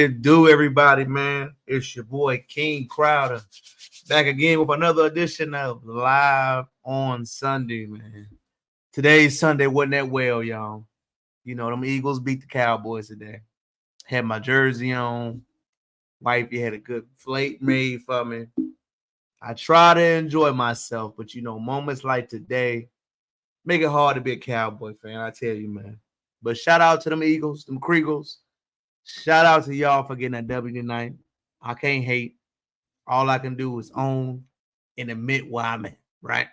it do, everybody, man? It's your boy King Crowder back again with another edition of Live on Sunday, man. Today's Sunday wasn't that well, y'all. You know, them Eagles beat the Cowboys today. Had my jersey on. Wifey had a good plate made for me. I try to enjoy myself, but you know, moments like today make it hard to be a Cowboy fan, I tell you, man. But shout out to them Eagles, them Kriegels. Shout out to y'all for getting that W tonight. I can't hate. All I can do is own and admit where I'm at, right?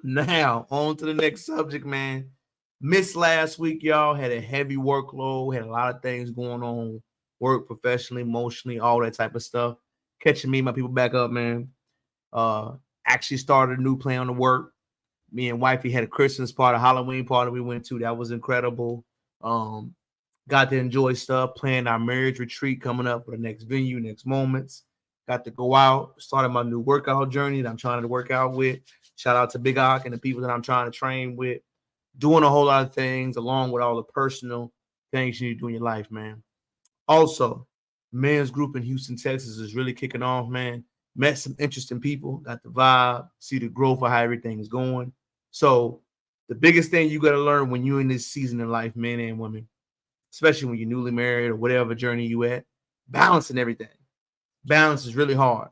Now, on to the next subject, man. Missed last week, y'all. Had a heavy workload, had a lot of things going on, work professionally, emotionally, all that type of stuff. Catching me, my people back up, man. Actually started a new plan to work. Me and wifey had a Christmas party, a Halloween party we went to. That was incredible. Got to enjoy stuff, planning our marriage retreat coming up for the next venue, next moments. Got to go out, started my new workout journey that I'm trying to work out with. Shout out to Big Ock and the people that I'm trying to train with. Doing a whole lot of things along with all the personal things you need to do in your life, man. Also, men's group in Houston, Texas is really kicking off, man. Met some interesting people, got the vibe, see the growth of how everything is going. So the biggest thing you got to learn when you're in this season in life, men and women, especially when you're newly married or whatever journey you at, balancing everything. Balance is really hard.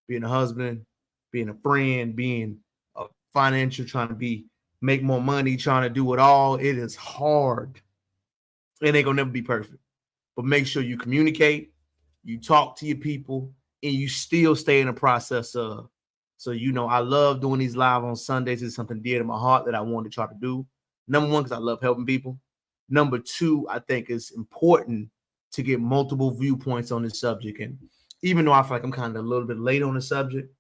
Being a husband, being a friend, being a financial, trying to make more money, trying to do it all. It is hard. It ain't gonna never be perfect. But make sure you communicate, you talk to your people, and you still stay in the process of. So, you know, I love doing these live on Sundays. It's something dear to my heart that I want to try to do. Number one, because I love helping people. Number two, I think it's important to get multiple viewpoints on this subject. And even though I feel like I'm kind of a little bit late on the subject,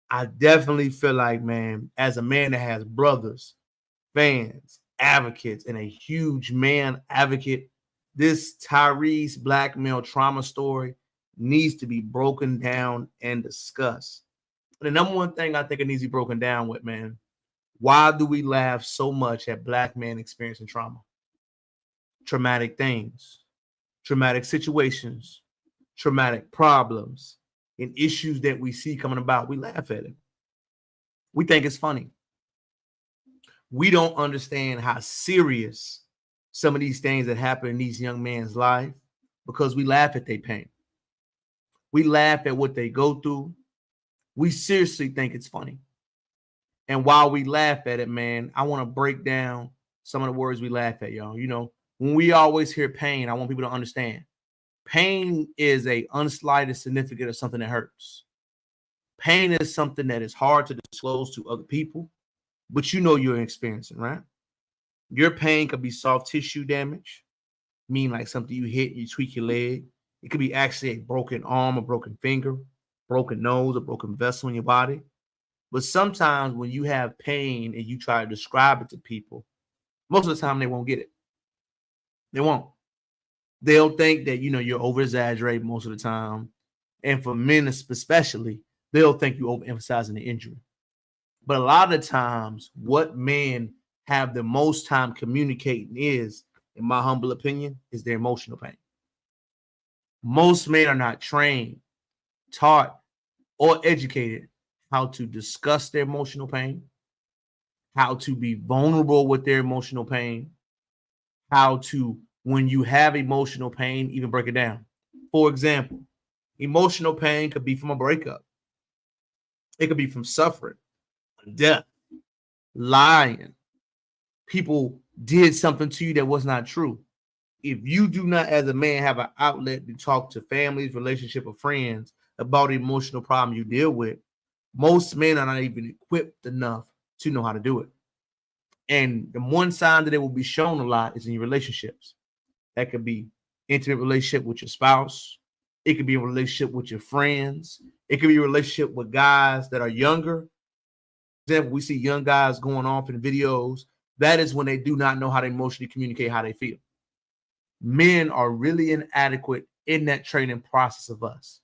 I definitely feel like, man, as a man that has brothers, fans, advocates, and a huge man advocate, this Tyrese black male trauma story needs to be broken down and discussed. The number one thing I think it needs to be broken down with, man, why do we laugh so much at black men experiencing trauma? Traumatic things, traumatic situations, traumatic problems, and issues that we see coming about. We laugh at it. We think it's funny. We don't understand how serious some of these things that happen in these young men's life because we laugh at their pain. We laugh at what they go through. We seriously think it's funny. And while we laugh at it, man, I want to break down some of the words we laugh at, y'all. You know, when we always hear pain, I want people to understand pain is a unslighted significant of something that hurts. Pain is something that is hard to disclose to other people, but you know you're experiencing, right? Your pain could be soft tissue damage, mean like something you hit, you tweak your leg. It could be actually a broken arm, a broken finger, broken nose, a broken vessel in your body. But sometimes when you have pain and you try to describe it to people, most of the time they won't get it. They won't. They'll think that, you know, you're over-exaggerating most of the time. And for men especially, they'll think you're overemphasizing the injury. But a lot of the times, what men have the most time communicating is, in my humble opinion, is their emotional pain. Most men are not trained, taught, or educated how to discuss their emotional pain, how to be vulnerable with their emotional pain, how to, when you have emotional pain, even break it down. For example, emotional pain could be from a breakup. It could be from suffering, death, lying. People did something to you that was not true. If you do not, as a man, have an outlet to talk to families, relationship, or friends about the emotional problem you deal with, most men are not even equipped enough to know how to do it. And the one sign that it will be shown a lot is in your relationships. That could be intimate relationship with your spouse. It could be a relationship with your friends. It could be a relationship with guys that are younger. For example, we see young guys going off in videos. That is when they do not know how to emotionally communicate how they feel. Men are really inadequate in that training process of us.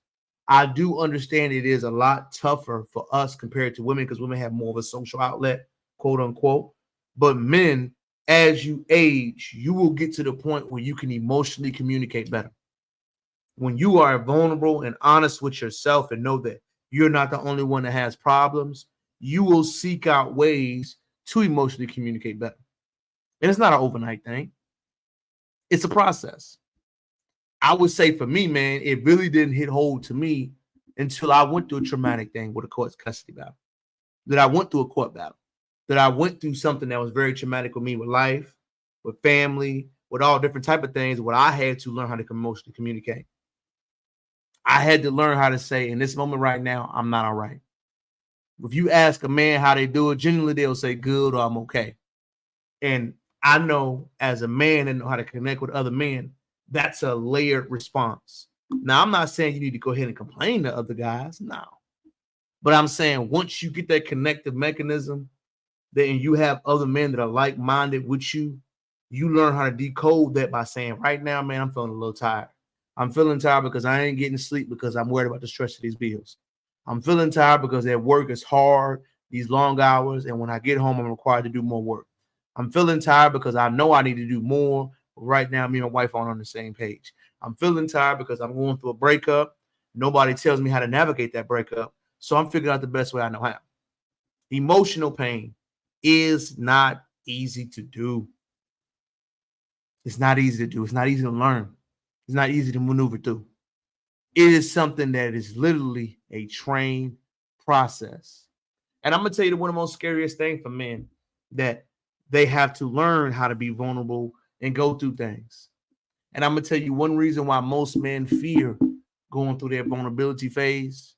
I do understand it is a lot tougher for us compared to women because women have more of a social outlet, quote unquote. But men, as you age, you will get to the point where you can emotionally communicate better. when you are vulnerable and honest with yourself and know that you're not the only one that has problems, you will seek out ways to emotionally communicate better. And it's not an overnight thing. It's a process. I would say for me, man, it really didn't hit hold to me until I went through a traumatic thing with a court custody battle, that I went through a court battle, that I went through something that was very traumatic with me, with life, with family, with all different type of things, where I had to learn how to emotionally communicate. I had to learn how to say, in this moment right now, I'm not all right. If you ask a man how they do it, generally they'll say good or I'm okay. And I know as a man and know how to connect with other men, that's a layered response. Now, I'm not saying you need to go ahead and complain to other guys. No. But I'm saying once you get that connective mechanism, then you have other men that are like-minded with you, you learn how to decode that by saying, right now, man, I'm feeling a little tired. I'm feeling tired because I ain't getting sleep because I'm worried about the stress of these bills. I'm feeling tired because at work is hard, these long hours, and when I get home, I'm required to do more work. I'm feeling tired because I know I need to do more. Right now, me and my wife aren't on the same page. I'm feeling tired because I'm going through a breakup. Nobody tells me how to navigate that breakup, so I'm figuring out the best way I know how. Emotional pain is not easy to do. It's not easy to do. It's not easy to learn. It's not easy to maneuver through. It is something that is literally a trained process. And I'm going to tell you one of the most scariest things for men, that they have to learn how to be vulnerable and go through things. And I'm going to tell you one reason why most men fear going through their vulnerability phase,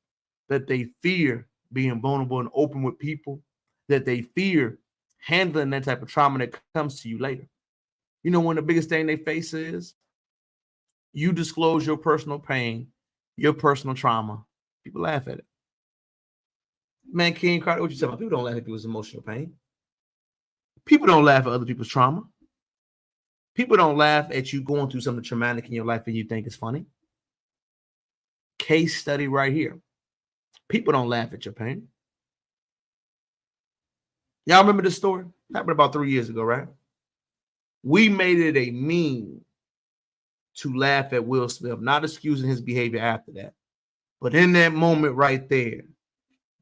that they fear being vulnerable and open with people, that they fear handling that type of trauma that comes to you later. You know, one of the biggest thing they face is you disclose your personal pain, your personal trauma. People laugh at it. Man, King Carter, what you say about people don't laugh at people's emotional pain. People don't laugh at other people's trauma. People don't laugh at you going through something traumatic in your life and you think it's funny. Case study right here. People don't laugh at your pain. Y'all remember this story? Happened about 3 years ago, right? We made it a meme to laugh at Will Smith, not excusing his behavior after that. But in that moment right there,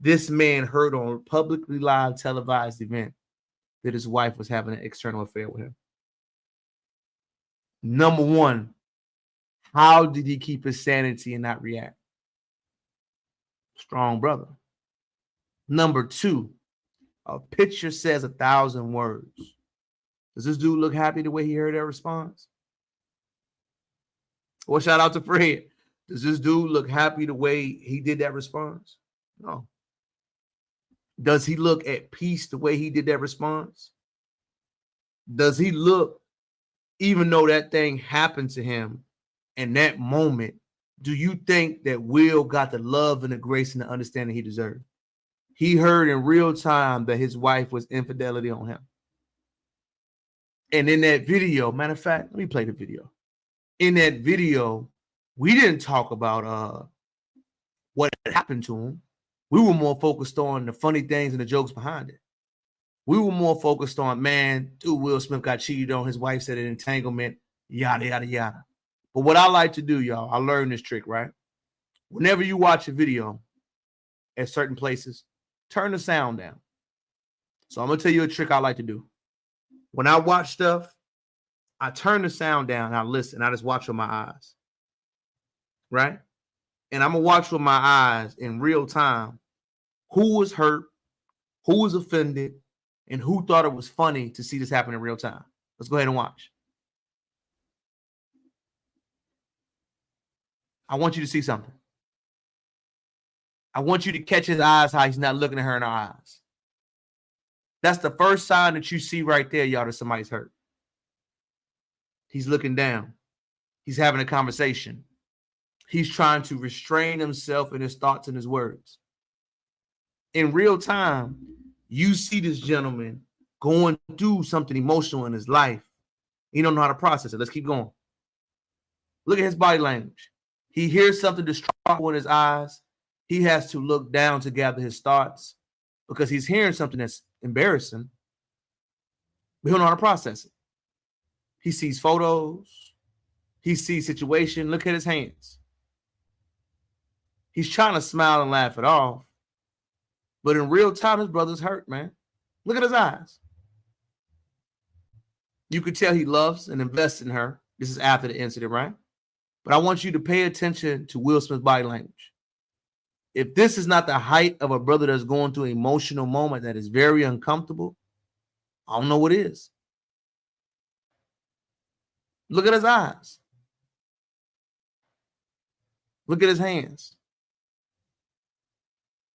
this man heard on a publicly live televised event that his wife was having an external affair with him. Number one, how did he keep his sanity and not react? Strong brother. Number two, a picture says 1,000 words. Does this dude look happy the way he heard that response? Well, shout out to Fred. Does this dude look happy the way he did that response? No. Does he look at peace the way he did that response? Does he look, even though that thing happened to him in that moment, do you think that Will got the love and the grace and the understanding he deserved? He heard in real time that his wife was infidelity on him. And in that video, matter of fact, let me play the video. In that video, we didn't talk about what happened to him. We were more focused on the funny things and the jokes behind it. We were more focused on, man, dude, Will Smith got cheated on. His wife said an entanglement, yada, yada, yada. But what I like to do, y'all, I learned this trick, right? Whenever you watch a video at certain places, turn the sound down. So I'm going to tell you a trick I like to do. When I watch stuff, I turn the sound down, I listen, I just watch with my eyes, right? And I'm going to watch with my eyes in real time who was hurt, who was offended, and who thought it was funny to see this happen in real time. Let's go ahead and watch. I want you to see something. I want you to catch his eyes, how he's not looking at her in her eyes. That's the first sign that you see right there, y'all, that somebody's hurt. He's looking down. He's having a conversation. He's trying to restrain himself in his thoughts and his words. In real time, you see this gentleman going through something emotional in his life. He don't know how to process it. Let's keep going. Look at his body language. He hears something distraught in his eyes. He has to look down to gather his thoughts because he's hearing something that's embarrassing. But he don't know how to process it. He sees photos. He sees situation. Look at his hands. He's trying to smile and laugh it off. But in real time, his brother's hurt, man. Look at his eyes. You could tell he loves and invests in her. This is after the incident, right? But I want you to pay attention to Will Smith's body language. If this is not the height of a brother that's going through an emotional moment that is very uncomfortable, I don't know what is. Look at his eyes. Look at his hands.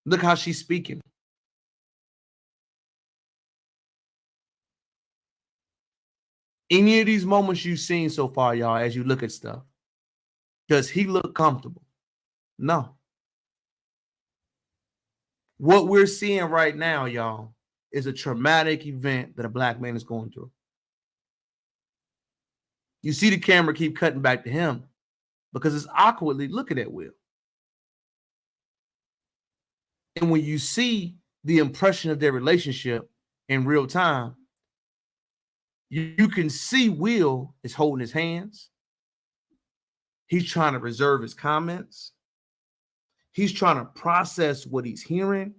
Look how she's speaking. Any of these moments you've seen so far, y'all, as you look at stuff, does he look comfortable? No. What we're seeing right now, y'all, is a traumatic event that a black man is going through. You see the camera keep cutting back to him because it's awkwardly looking at Will. And when you see the impression of their relationship in real time, you can see Will is holding his hands. He's trying to reserve his comments. He's trying to process what he's hearing.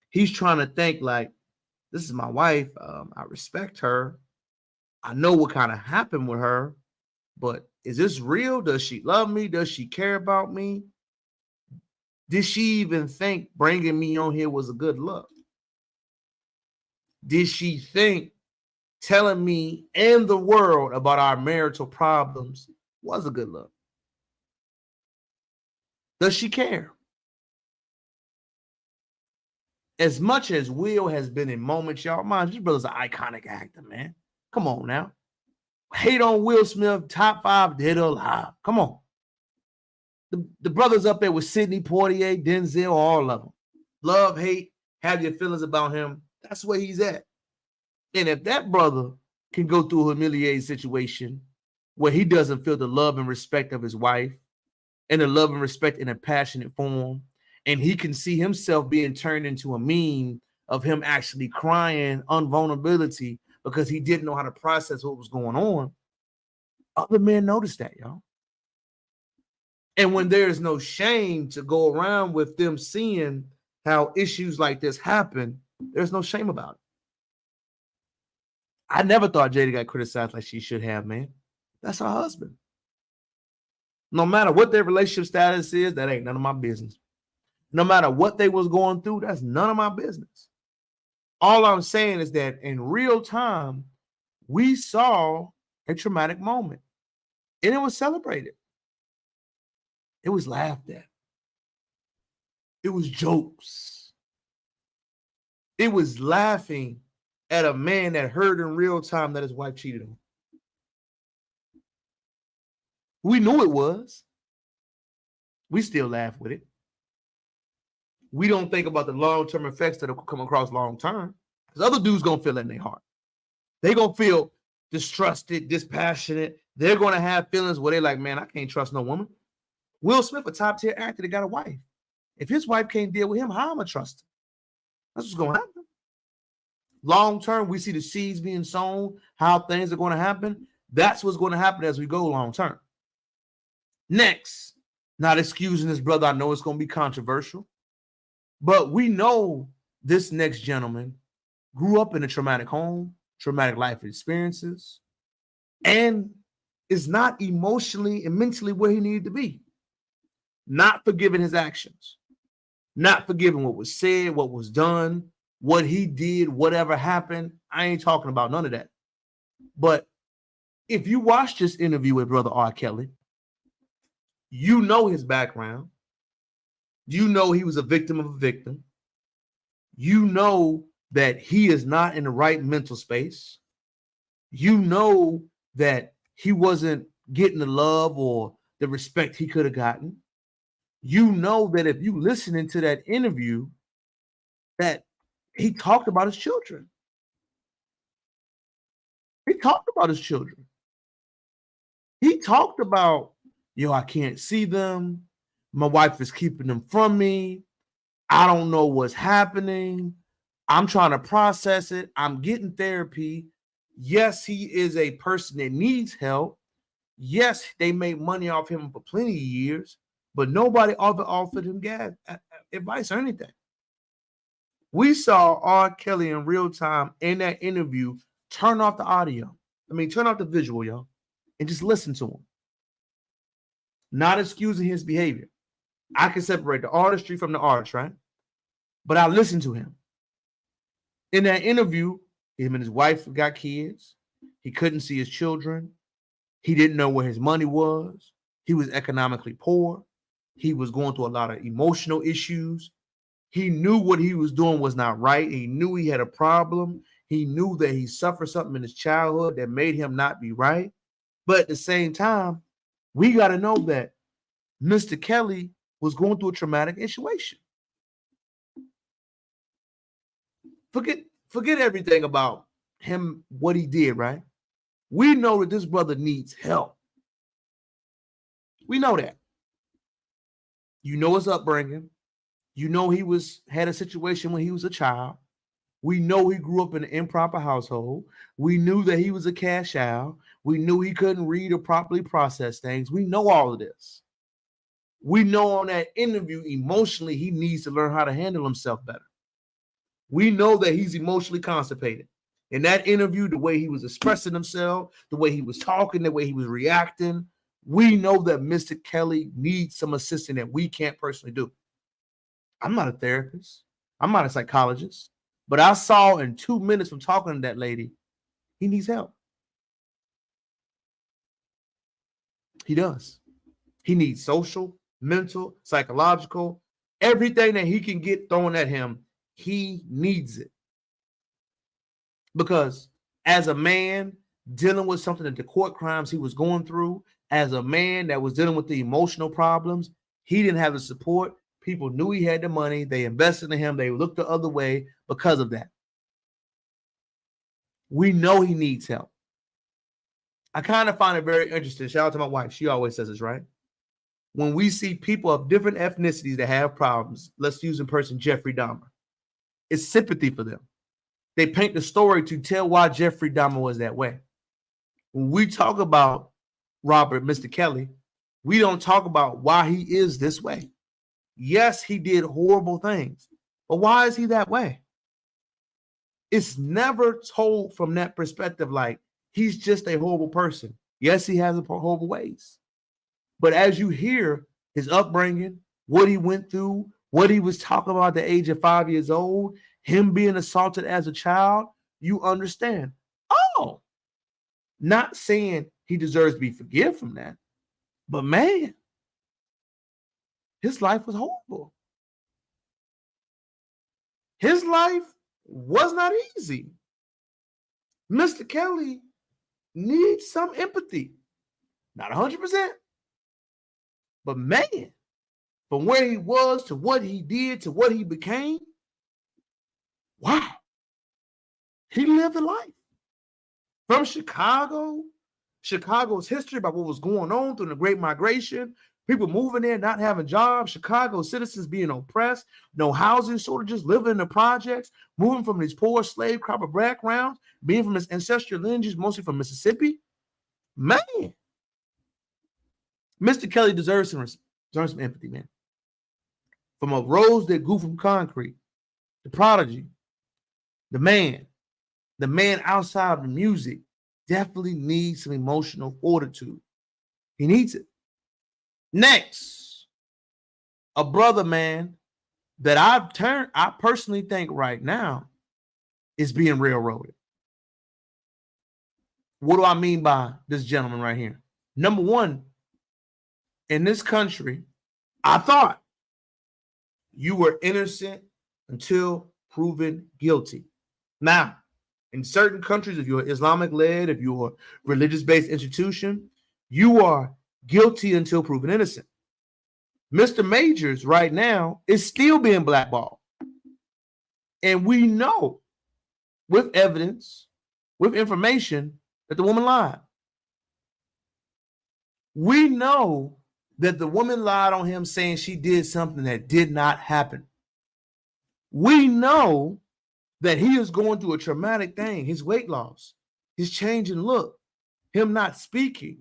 He's trying to think like, this is my wife. I respect her. I know what kind of happened with her, but is this real? Does she love me? Does she care about me? Did she even think bringing me on here was a good look? Did she think telling me and the world about our marital problems was a good look? Does she care? As much as Will has been in moments, y'all, mind this brother's an iconic actor, man. Come on now. Hate on Will Smith, top 5 dead or alive. Come on. The brothers up there with Sidney Poitier, Denzel, all of them. Love, hate, have your feelings about him. That's where he's at. And if that brother can go through a humiliating situation where he doesn't feel the love and respect of his wife and the love and respect in a passionate form, and he can see himself being turned into a meme of him actually crying on vulnerability because he didn't know how to process what was going on, other men notice that, y'all. And when there is no shame to go around with them seeing how issues like this happen, there's no shame about it. I never thought Jada got criticized like she should have, man. That's her husband. No matter what their relationship status is, that ain't none of my business. No matter what they was going through, that's none of my business. All I'm saying is that in real time, we saw a traumatic moment and it was celebrated. It was laughed at. It was jokes. It was laughing at a man that heard in real time that his wife cheated on him. We knew it was. We still laugh with it. We don't think about the long-term effects that will come across long-term. Because other dudes going to feel that in their heart. They're going to feel distrusted, dispassionate. They're going to have feelings where they're like, man, I can't trust no woman. Will Smith, a top-tier actor that got a wife. If his wife can't deal with him, how am I going to trust him? That's what's going to happen. Long-term, we see the seeds being sown, how things are going to happen. That's what's going to happen as we go long-term. Next, not excusing this brother. I know it's going to be controversial. But we know this next gentleman grew up in a traumatic home, traumatic life experiences, and is not emotionally and mentally where he needed to be. Not forgiving his actions, not forgiving what was said, what was done, what he did, whatever happened. I ain't talking about none of that. But if you watch this interview with Brother R. Kelly, you know his background. You know he was a victim of a victim. You know that he is not in the right mental space. You know that he wasn't getting the love or the respect he could have gotten. You know that if you listen to that interview, that he talked about his children. He talked about his children. He talked about, I can't see them. My wife is keeping them from me. I don't know what's happening. I'm trying to process it. I'm getting therapy. Yes, he is a person that needs help. Yes, they made money off him for plenty of years, but nobody offered him advice or anything. We saw R. Kelly in real time in that interview turn off the audio. Turn off the visual, y'all, and just listen to him. Not excusing his behavior. I can separate the artistry from the artist, right? But I listened to him. In that interview, him and his wife got kids. He couldn't see his children. He didn't know where his money was. He was economically poor. He was going through a lot of emotional issues. He knew what he was doing was not right. He knew he had a problem. He knew that he suffered something in his childhood that made him not be right. But at the same time, we got to know that Mr. Kelly was going through a traumatic situation. Forget everything about him, what he did, right? We know that this brother needs help. We know that. You know his upbringing. You know he had a situation when he was a child. We know he grew up in an improper household. We knew that he was a cash out. We knew he couldn't read or properly process things. We know all of this. We know on that interview, emotionally, he needs to learn how to handle himself better. We know that he's emotionally constipated. In that interview, the way he was expressing himself, the way he was talking, the way he was reacting, we know that Mr. Kelly needs some assistance that we can't personally do. I'm not a therapist. I'm not a psychologist. But I saw in 2 minutes from talking to that lady, he needs help. He does. He needs social, mental, psychological, everything that he can get thrown at him. He needs it. Because as a man dealing with something that the court crimes he was going through, as a man that was dealing with the emotional problems, he didn't have the support. People knew he had the money. They invested in him. They looked the other way because of that. We know he needs help. I kind of find it very interesting. Shout out to my wife. She always says this, right? When we see people of different ethnicities that have problems, let's use in person Jeffrey Dahmer. It's sympathy for them. They paint the story to tell why Jeffrey Dahmer was that way. When we talk about Robert, Mr. Kelly, we don't talk about why he is this way. Yes, he did horrible things, but why is he that way? It's never told from that perspective, like he's just a horrible person. Yes, he has horrible ways. But as you hear his upbringing, what he went through, what he was talking about at the age of 5 years old, him being assaulted as a child, you understand. Oh, not saying he deserves to be forgiven from that, but man, his life was horrible. His life was not easy. Mr. Kelly needs some empathy. Not 100%. But man, from where he was to what he did to what he became, wow. He lived a life. From Chicago, Chicago's history about what was going on through the Great Migration, people moving there, not having jobs, Chicago citizens being oppressed, no housing, sort of just living in the projects, moving from these poor slave crop backgrounds, being from his ancestral lineages, mostly from Mississippi. Man, Mr. Kelly deserves some empathy, man. From a rose that grew from concrete, the prodigy, the man outside of the music definitely needs some emotional fortitude. He needs it. Next, a brother, man, that I personally think right now is being railroaded. What do I mean by this gentleman right here? Number one, in this country, I thought you were innocent until proven guilty. Now, in certain countries, if you're Islamic-led, if you're a religious-based institution, you are guilty until proven innocent. Mr. Majors right now is still being blackballed. And we know with evidence, with information, that the woman lied. We know that the woman lied on him saying she did something that did not happen. We know that he is going through a traumatic thing, his weight loss, his change in look, him not speaking.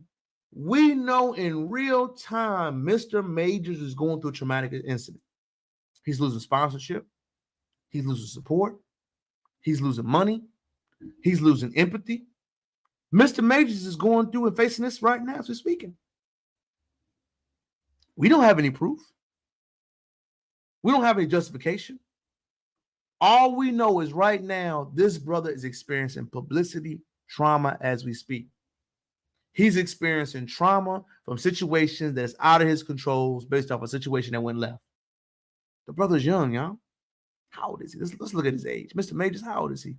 We know in real time Mr. Majors is going through a traumatic incident. He's losing sponsorship. He's losing support. He's losing money. He's losing empathy. Mr. Majors is going through and facing this right now as we're speaking. We don't have any proof. We don't have any justification. All we know is right now, this brother is experiencing publicity trauma as we speak. He's experiencing trauma from situations that's out of his controls based off a situation that went left. The brother's young, y'all. How old is he? Let's look at his age. Mr. Majors, how old is he?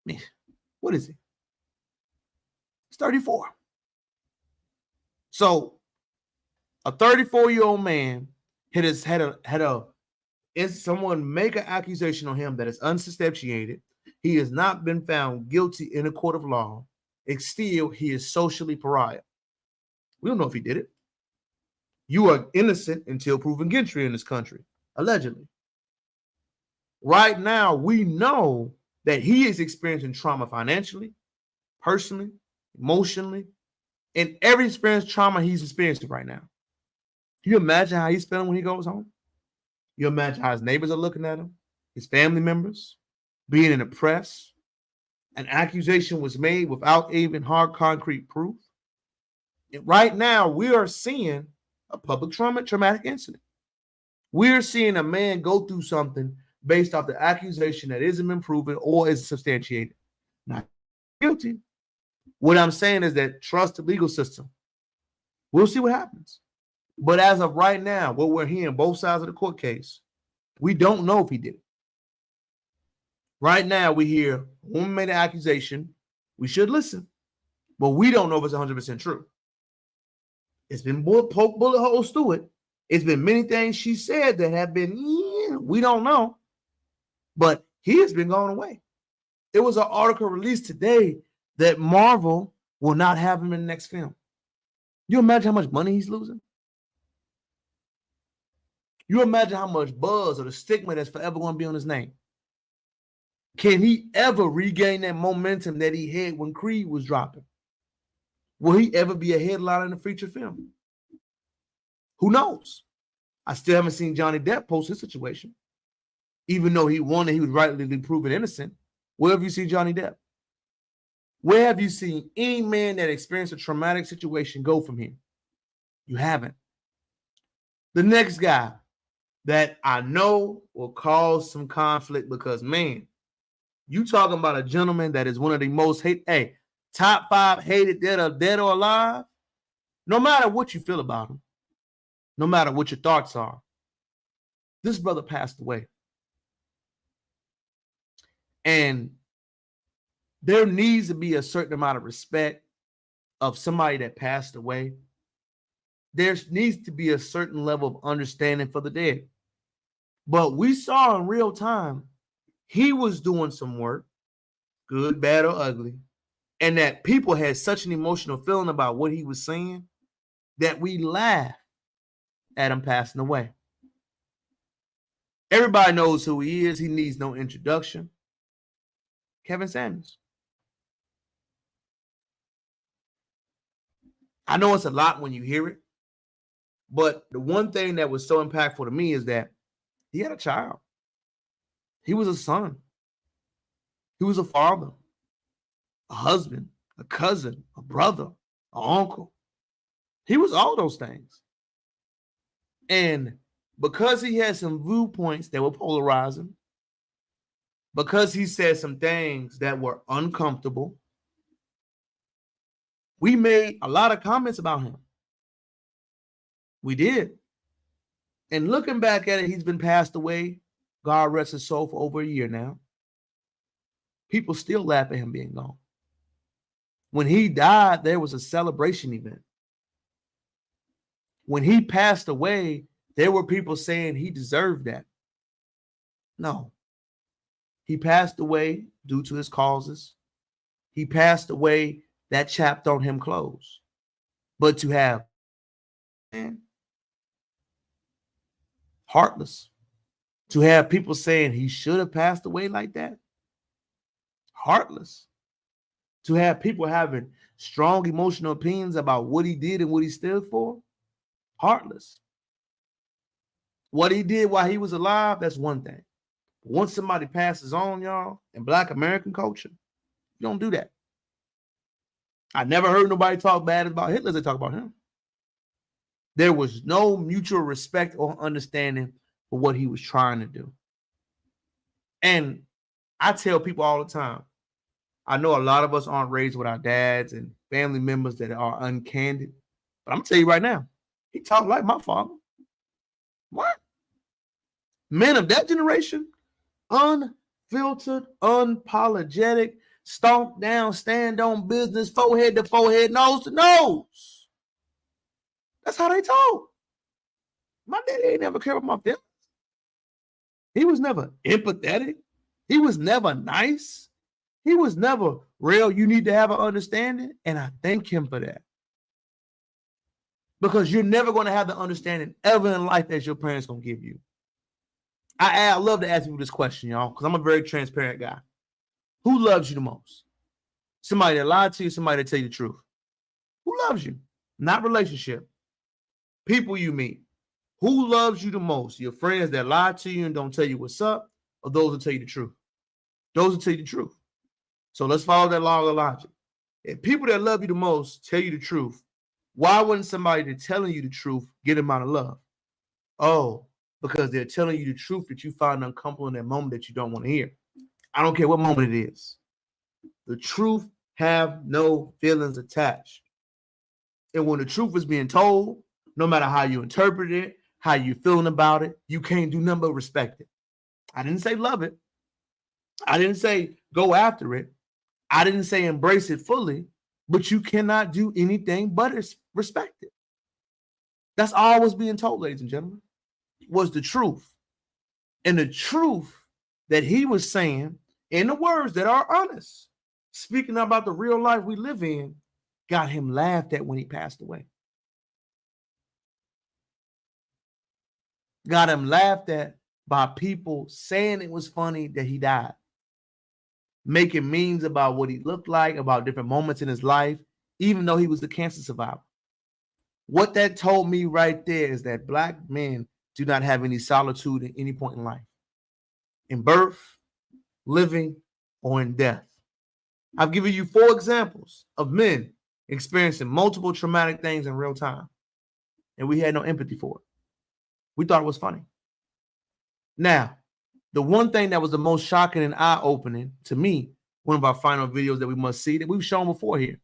Man, what is he? He's 34. So a 34-year-old man someone make an accusation on him that is unsubstantiated. He has not been found guilty in a court of law. Still, he is socially pariah. We don't know if he did it. You are innocent until proven guilty in this country, allegedly. Right now, we know that he is experiencing trauma financially, personally, emotionally, and every experience trauma he's experiencing right now. Can you imagine how he's feeling when he goes home? You imagine how his neighbors are looking at him, his family members, being in the press. An accusation was made without even hard concrete proof. And right now, we are seeing a public traumatic incident. We're seeing a man go through something based off the accusation that isn't been proven or is substantiated. Not guilty. What I'm saying is that trust the legal system. We'll see what happens. But as of right now, what we're hearing, both sides of the court case, we don't know if he did it. Right now, we hear a woman made an accusation. We should listen, but we don't know if it's 100% true. It's been bullet holes through it. It's been many things she said that have been, we don't know, but he has been gone away. There was an article released today that Marvel will not have him in the next film. You imagine how much money he's losing? You imagine how much buzz or the stigma that's forever going to be on his name. Can he ever regain that momentum that he had when Creed was dropping? Will he ever be a headliner in a feature film? Who knows? I still haven't seen Johnny Depp post his situation. Even though he won and he was rightly proven innocent. Where have you seen Johnny Depp? Where have you seen any man that experienced a traumatic situation go from here? You haven't. The next guy that I know will cause some conflict because, man, you talking about a gentleman that is one of the most top 5 hated dead or alive. No matter what you feel about him, no matter what your thoughts are, this brother passed away. And there needs to be a certain amount of respect of somebody that passed away. There needs to be a certain level of understanding for the dead. But we saw in real time, he was doing some work, good, bad, or ugly, and that people had such an emotional feeling about what he was saying that we laughed at him passing away. Everybody knows who he is. He needs no introduction. Kevin Samuels. I know it's a lot when you hear it, but the one thing that was so impactful to me is that he had a child. He was a son. He was a father, a husband, a cousin, a brother, an uncle. He was all those things. And because he had some viewpoints that were polarizing, because he said some things that were uncomfortable, we made a lot of comments about him. We did. And looking back at it, he's been passed away, God rest his soul, for over a year now. People still laugh at him being gone. When he died, there was a celebration event. When he passed away, there were people saying he deserved that. No. He passed away due to his causes. He passed away, that chapter on him closed. But to have, man, heartless. To have people saying he should have passed away like that, heartless. to have people having strong emotional opinions about what he did and what he stood for, heartless. What he did while he was alive, that's one thing. But once somebody passes on, y'all, in Black American culture, you don't do that. I never heard nobody talk bad about Hitler as they talk about him. There was no mutual respect or understanding for what he was trying to do. And I tell people all the time, I know a lot of us aren't raised with our dads and family members that are uncandid, but I'm gonna tell you right now, he talked like my father. What? Men of that generation, unfiltered, unapologetic, stomp down, stand on business, forehead to forehead, nose to nose. That's how they talk. My daddy ain't never cared about my feelings. He was never empathetic. He was never nice. He was never real. You need to have an understanding. And I thank him for that. Because you're never going to have the understanding ever in life that your parents going to give you. I love to ask people this question, y'all, because I'm a very transparent guy. Who loves you the most? Somebody that lied to you, somebody that tell you the truth. Who loves you? Not relationship. People you meet. Who loves you the most? Your friends that lie to you and don't tell you what's up, or those who tell you the truth? Those who tell you the truth. So let's follow that law of logic. If people that love you the most tell you the truth, why wouldn't somebody that's telling you the truth get them out of love? Oh, because they're telling you the truth that you find uncomfortable in that moment that you don't want to hear. I don't care what moment it is. The truth have no feelings attached. And when the truth is being told, no matter how you interpret it, how you feeling about it, you can't do nothing but respect it. I didn't say love it. I didn't say go after it. I didn't say embrace it fully, but you cannot do anything but respect it. That's all I was being told, ladies and gentlemen, was the truth. And the truth that he was saying in the words that are honest, speaking about the real life we live in, got him laughed at when he passed away. Got him laughed at by people saying it was funny that he died. Making memes about what he looked like, about different moments in his life, even though he was a cancer survivor. What that told me right there is that Black men do not have any solitude at any point in life. In birth, living, or in death. I've given you 4 examples of men experiencing multiple traumatic things in real time, and we had no empathy for it. We thought it was funny. Now, the one thing that was the most shocking and eye-opening to me, one of our final videos that we must see that we've shown before here,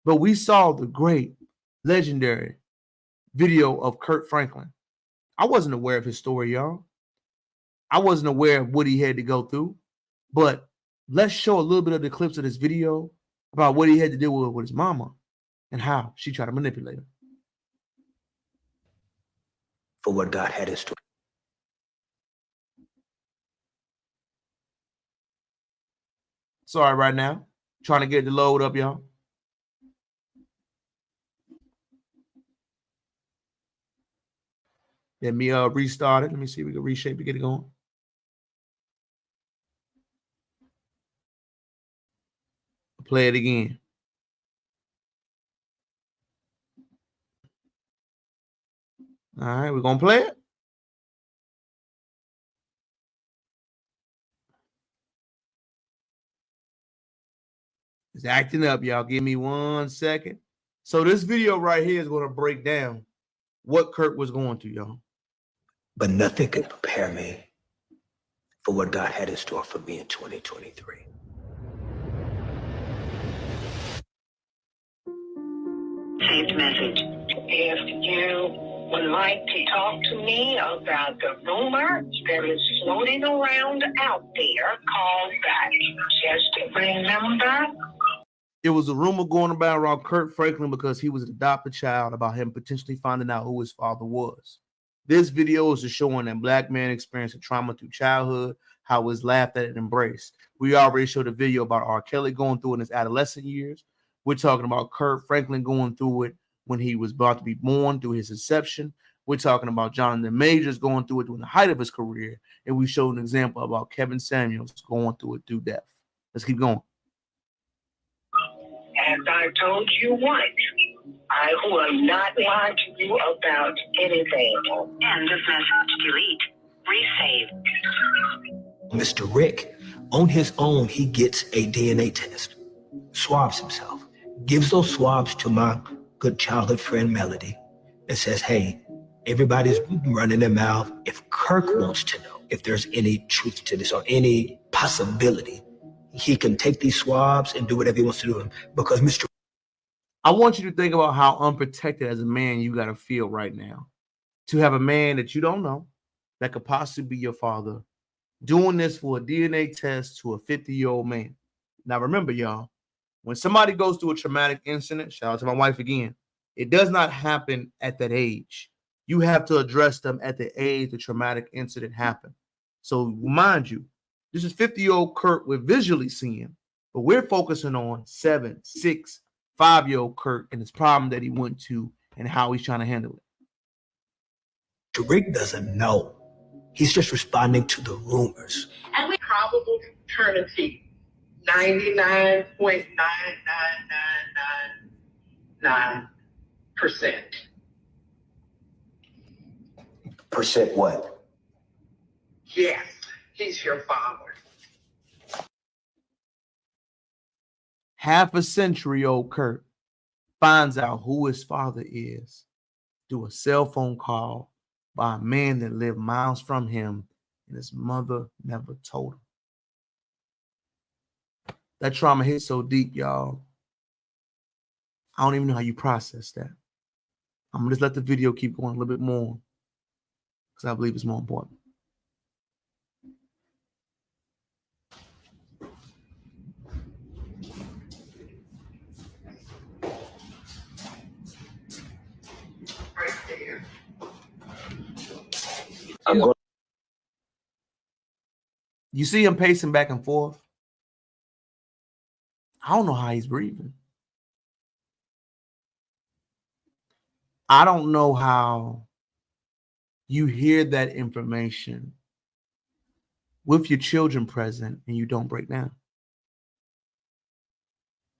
but we saw the great, legendary video of Kirk Franklin. I wasn't aware of his story, y'all. I wasn't aware of what he had to go through, but let's show a little bit of the clips of this video about what he had to deal with his mama and how she tried to manipulate him. For what God had in store. Sorry right now. Trying to get the load up, y'all. Let me restart it. Let me see if we can reshape it, get it going. Play it again. All right, we're gonna play it. It's acting up, y'all. Give me 1 second. So this video right here is going to break down what Kirk was going through, y'all. But nothing could prepare me for what God had in store for me in 2023. Saved message. If you would like to talk to me about the rumor that is floating around out there, call back. Just remember. It was a rumor going around Kirk Franklin because he was an adopted child, about him potentially finding out who his father was. This video is showing that Black man experiencing trauma through childhood, how it was laughed at and embraced. We already showed a video about R. Kelly going through in his adolescent years. We're talking about Kirk Franklin going through it when he was about to be born, through his inception. We're talking about Jonathan Majors going through it during the height of his career. And we showed an example about Kevin Samuels going through it through death. Let's keep going. as I told you once, I will not lie to you about anything. End of message. Delete. Resave. Mr. Rick, on his own, he gets a DNA test, swabs himself, gives those swabs to my good childhood friend Melody, and says, hey, everybody's running their mouth. If Kirk wants to know if there's any truth to this or any possibility, he can take these swabs and do whatever he wants to do. Because Mr. I want you to think about how unprotected as a man you got to feel right now. To have a man that you don't know, that could possibly be your father, doing this for a DNA test to a 50-year-old man. Now, remember, y'all, when somebody goes through a traumatic incident, shout out to my wife again, it does not happen at that age. You have to address them at the age the traumatic incident happened. So, mind you, this is 50-year-old Kurt we're visually seeing, but we're focusing on 7, 6, 5-year-old Kurt and his problem that he went to and how he's trying to handle it. Rick doesn't know. He's just responding to the rumors. And we probable paternity 99.99999%. Percent what? Yes, he's your father. Half a century old Kurt finds out who his father is through a cell phone call by a man that lived miles from him, and his mother never told him. That trauma hit so deep, y'all. I don't even know how you process that. I'm gonna just let the video keep going a little bit more because I believe it's more important. Right there. I'm going. You see him pacing back and forth. I don't know how he's breathing. I don't know how you hear that information with your children present and you don't break down.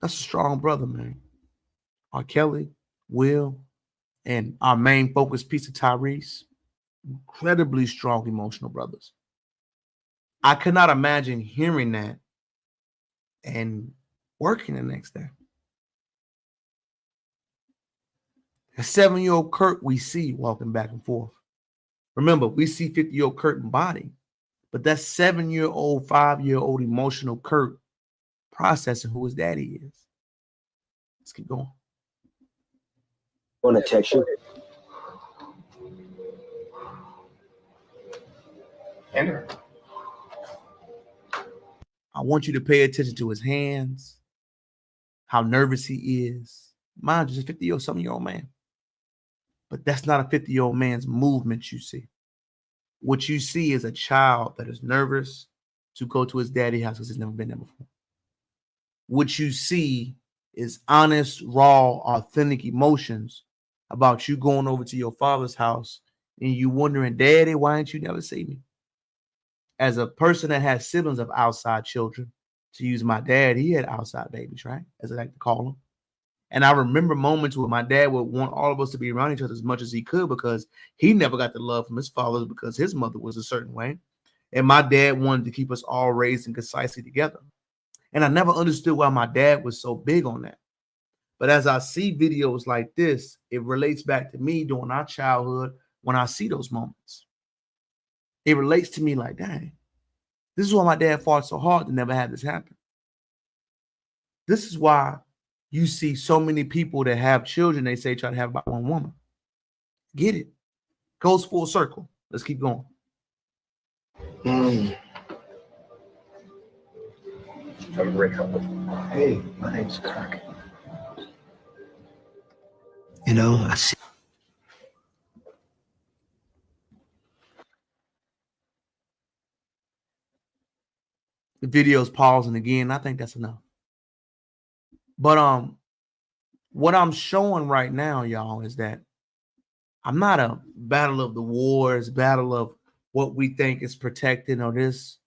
That's a strong brother, man. R. Kelly, Will, and our main focus piece of Tyrese, incredibly strong emotional brothers. I could not imagine hearing that and working the next day. A 7-year-old Kurt we see walking back and forth. Remember, we see 50-year-old Kurt in body, but that 7-year-old, 5-year-old emotional Kurt processing who his daddy is. Let's keep going. Want to text you? Enter. I want you to pay attention to his hands, how nervous he is. Mind you, he's a 50-something-year-old man. But that's not a 50-year-old man's movement you see. What you see is a child that is nervous to go to his daddy's house because he's never been there before. What you see is honest, raw, authentic emotions about you going over to your father's house and you wondering, Daddy, why didn't you never see me? As a person that has siblings of outside children, to use my dad, he had outside babies, right? As I like to call them. And I remember moments where my dad would want all of us to be around each other as much as he could because he never got the love from his father because his mother was a certain way. And my dad wanted to keep us all raised and concisely together. And I never understood why my dad was so big on that. But as I see videos like this, it relates back to me during our childhood when I see those moments. It relates to me like, dang, this is why my dad fought so hard to never have this happen. This is why you see so many people that have children, they say try to have about one woman. Get it. Goes full circle. Let's keep going. I'm Rick Hubbard. Hey, my name's Kirk. You know, I see. The video's pausing again. I think that's enough. But what I'm showing right now, y'all, is that I'm not a battle of the wars, battle of what we think is protecting or this.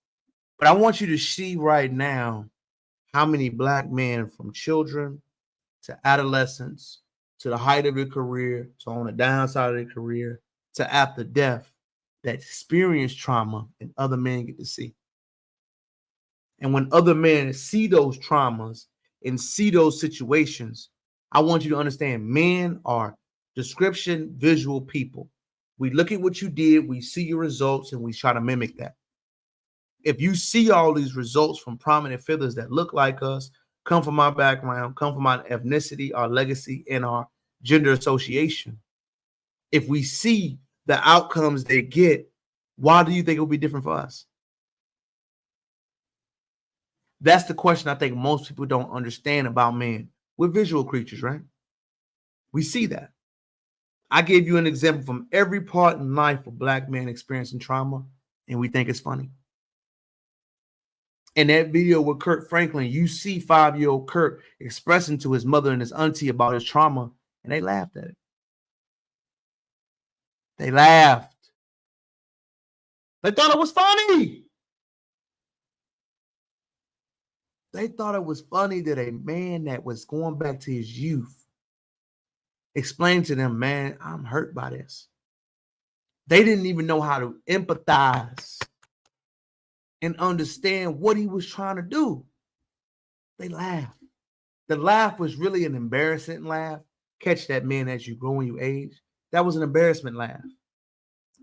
But I want you to see right now how many black men, from children to adolescence, to the height of your career, to on the downside of their career, to after death, that experience trauma and other men get to see. And when other men see those traumas and see those situations, I want you to understand men are description visual people. We look at what you did, we see your results, and we try to mimic that. If you see all these results from prominent figures that look like us, come from our background, come from our ethnicity, our legacy, and our gender association, if we see the outcomes they get, why do you think it will be different for us? That's the question I think most people don't understand about men. We're visual creatures, right? We see that. I gave you an example from every part in life of Black men experiencing trauma, and we think it's funny. In that video with Kirk Franklin, you see 5-year-old Kirk expressing to his mother and his auntie about his trauma, and they laughed at it. They laughed. They thought it was funny. They thought it was funny that a man that was going back to his youth explained to them, man, I'm hurt by this. They didn't even know how to empathize and understand what he was trying to do. They laughed. The laugh was really an embarrassing laugh. Catch that, man, as you grow and you age. That was an embarrassment laugh.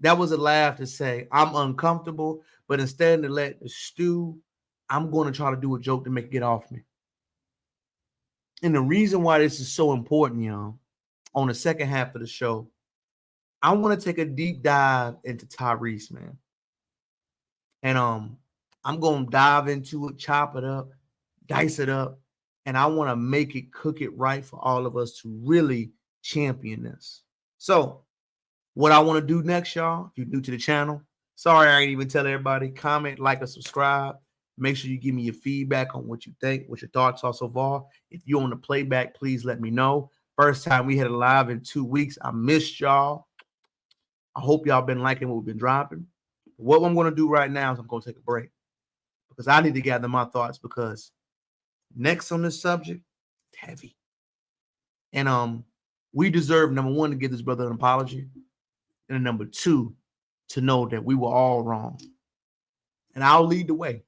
That was a laugh to say, I'm uncomfortable, but instead of let it stew, I'm going to try to do a joke to make it get off me. And the reason why this is so important, y'all, on the second half of the show, I want to take a deep dive into Tyrese, man. And I'm going to dive into it, chop it up, dice it up, and I want to make it, cook it right for all of us to really champion this. So what I want to do next, y'all, if you're new to the channel, sorry I ain't even tell everybody, comment, like, or subscribe. Make sure you give me your feedback on what you think, what your thoughts are so far. If you're on the playback, please let me know. First time we had it live in 2 weeks. I missed y'all. I hope y'all been liking what we've been dropping. What I'm going to do right now is I'm going to take a break because I need to gather my thoughts, because next on this subject, it's heavy. And we deserve, number one, to give this brother an apology, and number two, to know that we were all wrong. And I'll lead the way.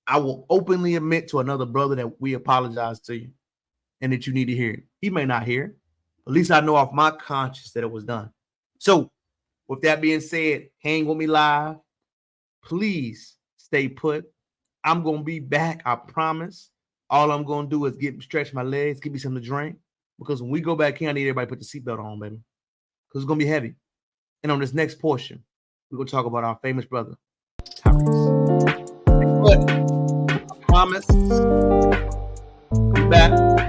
I will openly admit to another brother that we apologize to you and that you need to hear it. He may not hear it. At least I know off my conscience that it was done. So with that being said, hang with me live. Please stay put. I'm going to be back. I promise. All I'm going to do is stretch my legs, give me something to drink. Because when we go back here, I need everybody to put the seatbelt on, baby. Because it's going to be heavy. And on this next portion, we're going to talk about our famous brother, Tyrese. But I promise. Be back.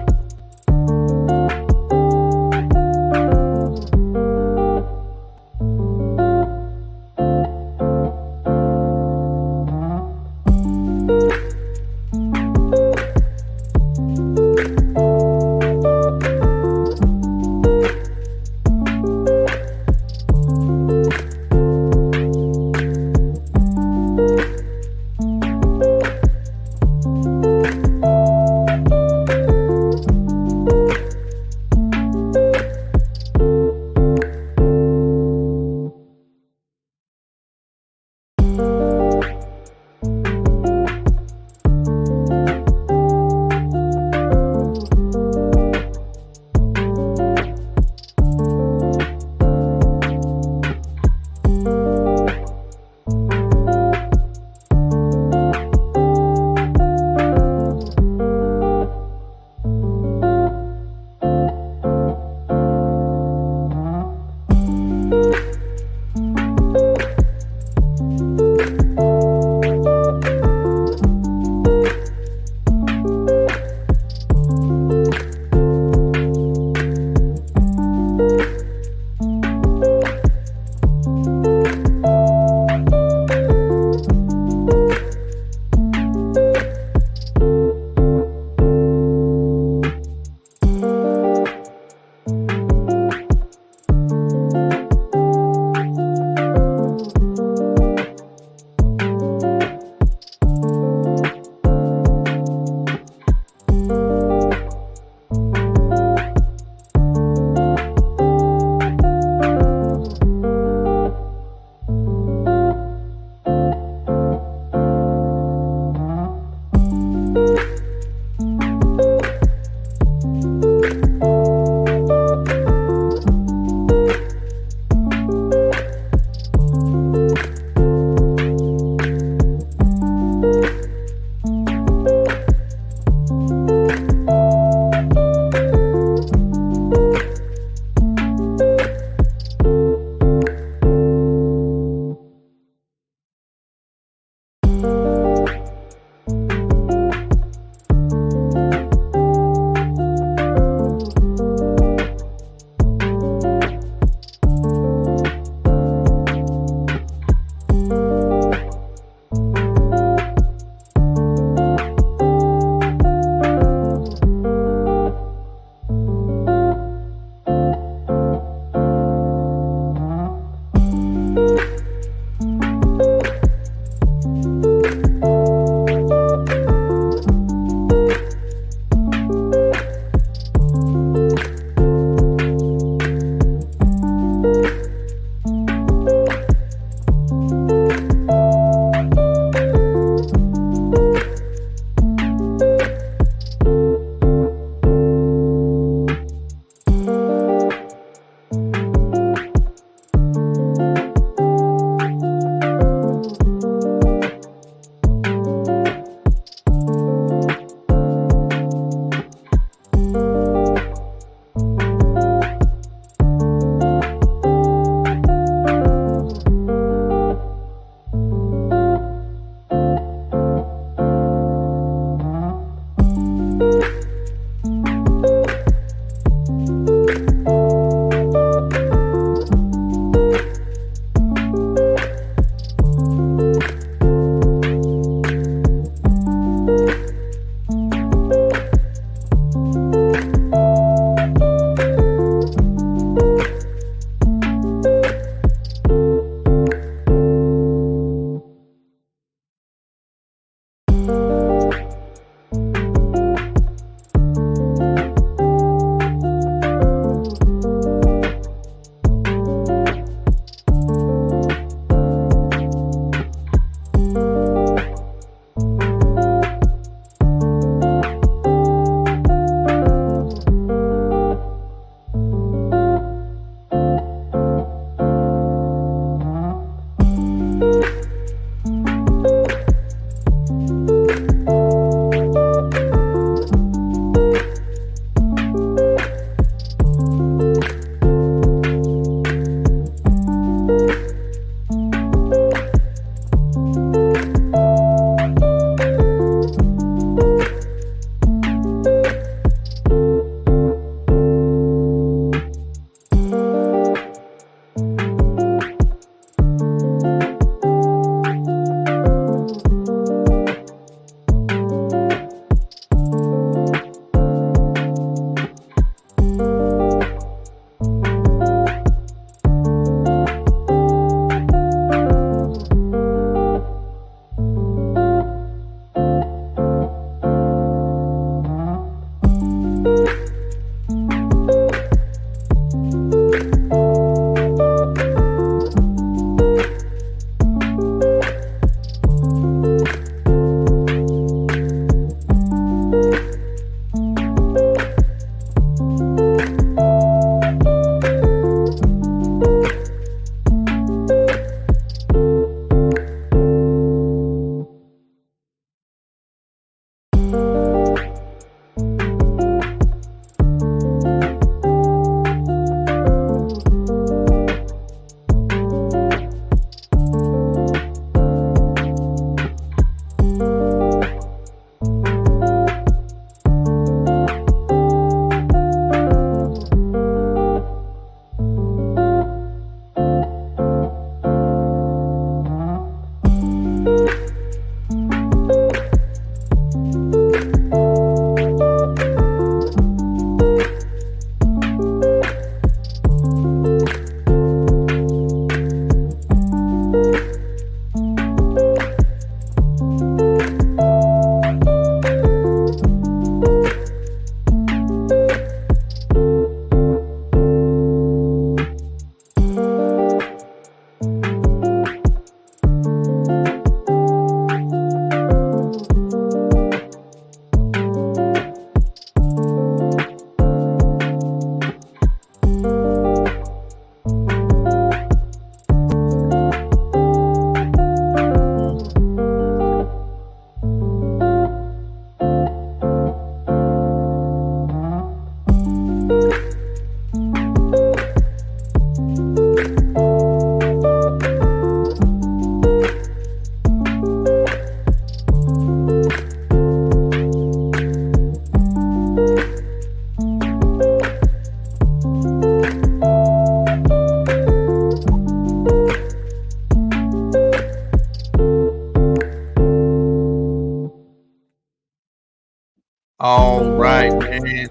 man.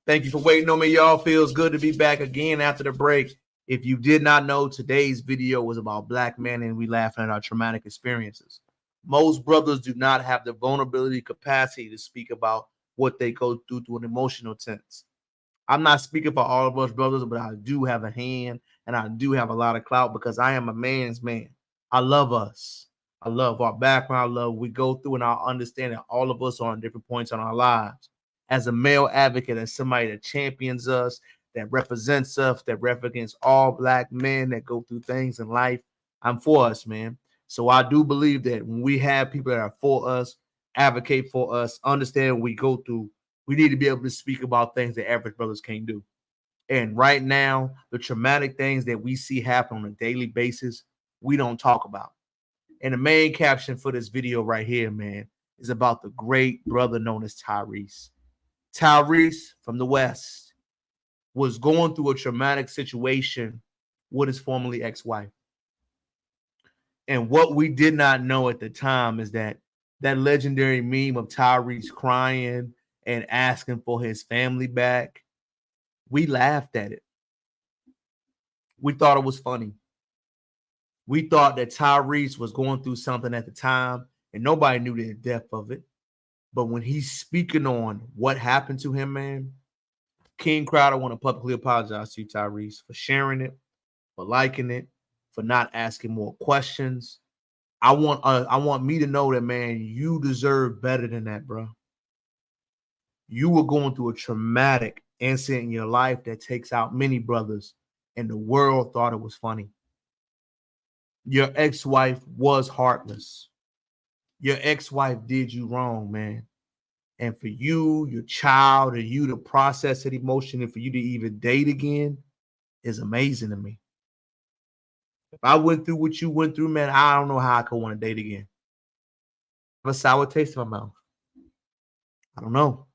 Thank you for waiting on me, y'all. Feels good to be back again after the break. If you did not know, today's video was about Black men and we laughing at our traumatic experiences. Most brothers do not have the vulnerability capacity to speak about what they go through an emotional sense. I'm not speaking for all of us brothers, but I do have a hand and I do have a lot of clout because I am a man's man. I love us. I love our background. I love what we go through, and I understand that all of us are on different points in our lives. As a male advocate, as somebody that champions us, that represents us, that represents all Black men that go through things in life, I'm for us, man. So I do believe that when we have people that are for us, advocate for us, understand what we go through, we need to be able to speak about things that average brothers can't do. And right now, the traumatic things that we see happen on a daily basis, we don't talk about. And the main caption for this video right here, man, is about the great brother known as Tyrese. Tyrese from the West was going through a traumatic situation with his formerly ex-wife. And what we did not know at the time is that legendary meme of Tyrese crying and asking for his family back, we laughed at it. We thought it was funny. We thought that Tyrese was going through something at the time, and nobody knew the depth of it. But when he's speaking on what happened to him, man, King Crowd, I want to publicly apologize to you, Tyrese, for sharing it, for liking it, for not asking more questions. I want me to know that, man, you deserve better than that, bro. You were going through a traumatic incident in your life that takes out many brothers, and the world thought it was funny. Your ex-wife was heartless. Your ex-wife did you wrong, man. And for you, your child, and you to process that emotion and for you to even date again is amazing to me. If I went through what you went through, man, I don't know how I could want to date again. I have a sour taste in my mouth. I don't know.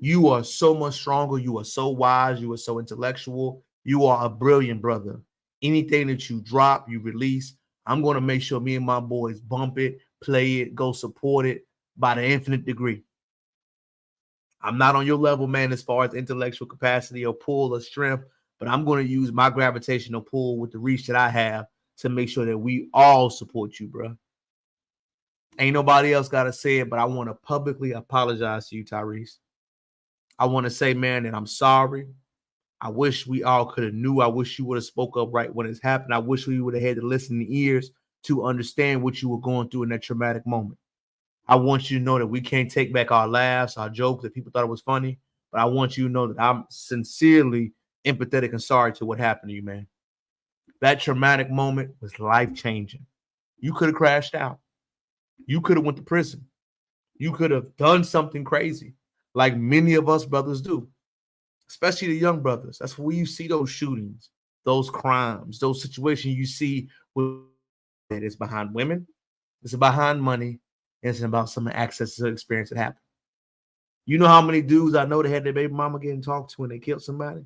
You are so much stronger. You are so wise. You are so intellectual. You are a brilliant brother. Anything that you drop, you release, I'm going to make sure me and my boys bump it, play it, go support it by the infinite degree. I'm not on your level, man, as far as intellectual capacity or pull or strength, but I'm going to use my gravitational pull with the reach that I have to make sure that we all support you, bro. Ain't nobody else got to say it, but I want to publicly apologize to you, Tyrese. I want to say, man, that I'm sorry. I wish we all could have knew. I wish you would have spoke up right when it's happened. I wish we would have had the listening ears to understand what you were going through in that traumatic moment. I want you to know that we can't take back our laughs, our jokes that people thought it was funny, but I want you to know that I'm sincerely empathetic and sorry to what happened to you, man. That traumatic moment was life-changing. You could have crashed out. You could have went to prison. You could have done something crazy like many of us brothers do, especially the young brothers. That's where you see those shootings, those crimes, those situations you see with that it's behind women, it's behind money, and it's about some access to the experience that happened. You know how many dudes I know that had their baby mama getting talked to and they killed somebody?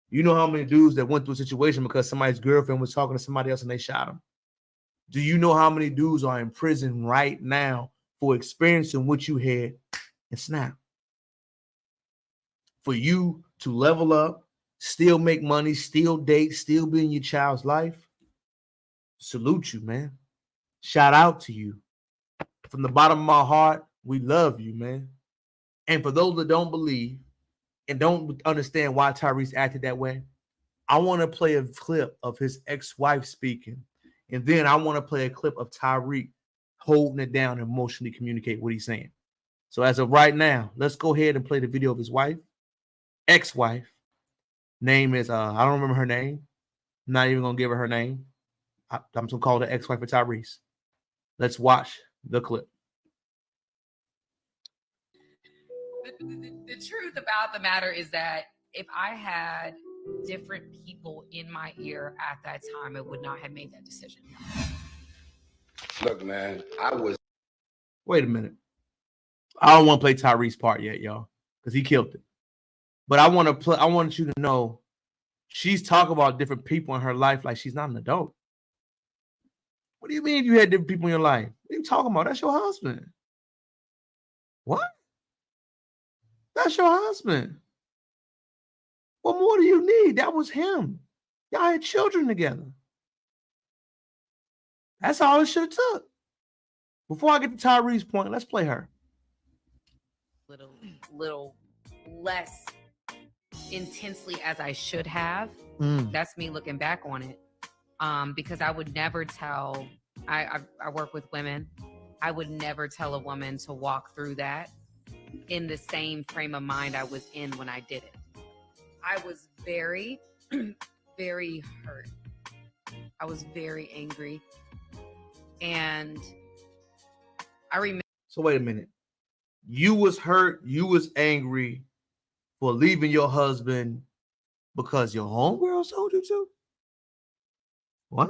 You know how many dudes that went through a situation because somebody's girlfriend was talking to somebody else and they shot him? Do you know how many dudes are in prison right now for experiencing what you had in Snap? For you to level up, still make money, still date, still be in your child's life, salute you, man. Shout out to you. From the bottom of my heart, we love you, man. And for those that don't believe and don't understand why Tyrese acted that way, I want to play a clip of his ex-wife speaking. And then I want to play a clip of Tyreek holding it down and emotionally communicate what he's saying. So as of right now, let's go ahead and play the video of his wife, ex-wife. Name is, I don't remember her name. I'm not even going to give her name. I'm just going to call the ex-wife of Tyrese. Let's watch the clip. The truth about the matter is that if I had different people in my ear at that time, I would not have made that decision. Look, man, I was. Wait a minute. I don't want to play Tyrese's part yet, y'all, because he killed it. But I want to play. I want you to know she's talking about different people in her life like she's not an adult. What do you mean you had different people in your life? What are you talking about? That's your husband. What? That's your husband. What more do you need? That was him. Y'all had children together. That's all it should have took. Before I get to Tyree's point, let's play her. Little less intensely as I should have. That's me looking back on it. Because I would never tell, I work with women. I would never tell a woman to walk through that in the same frame of mind I was in when I did it. I was very, very hurt. I was very angry. And I remember. So wait a minute. You was hurt, you was angry for leaving your husband because your homegirl told you to? What?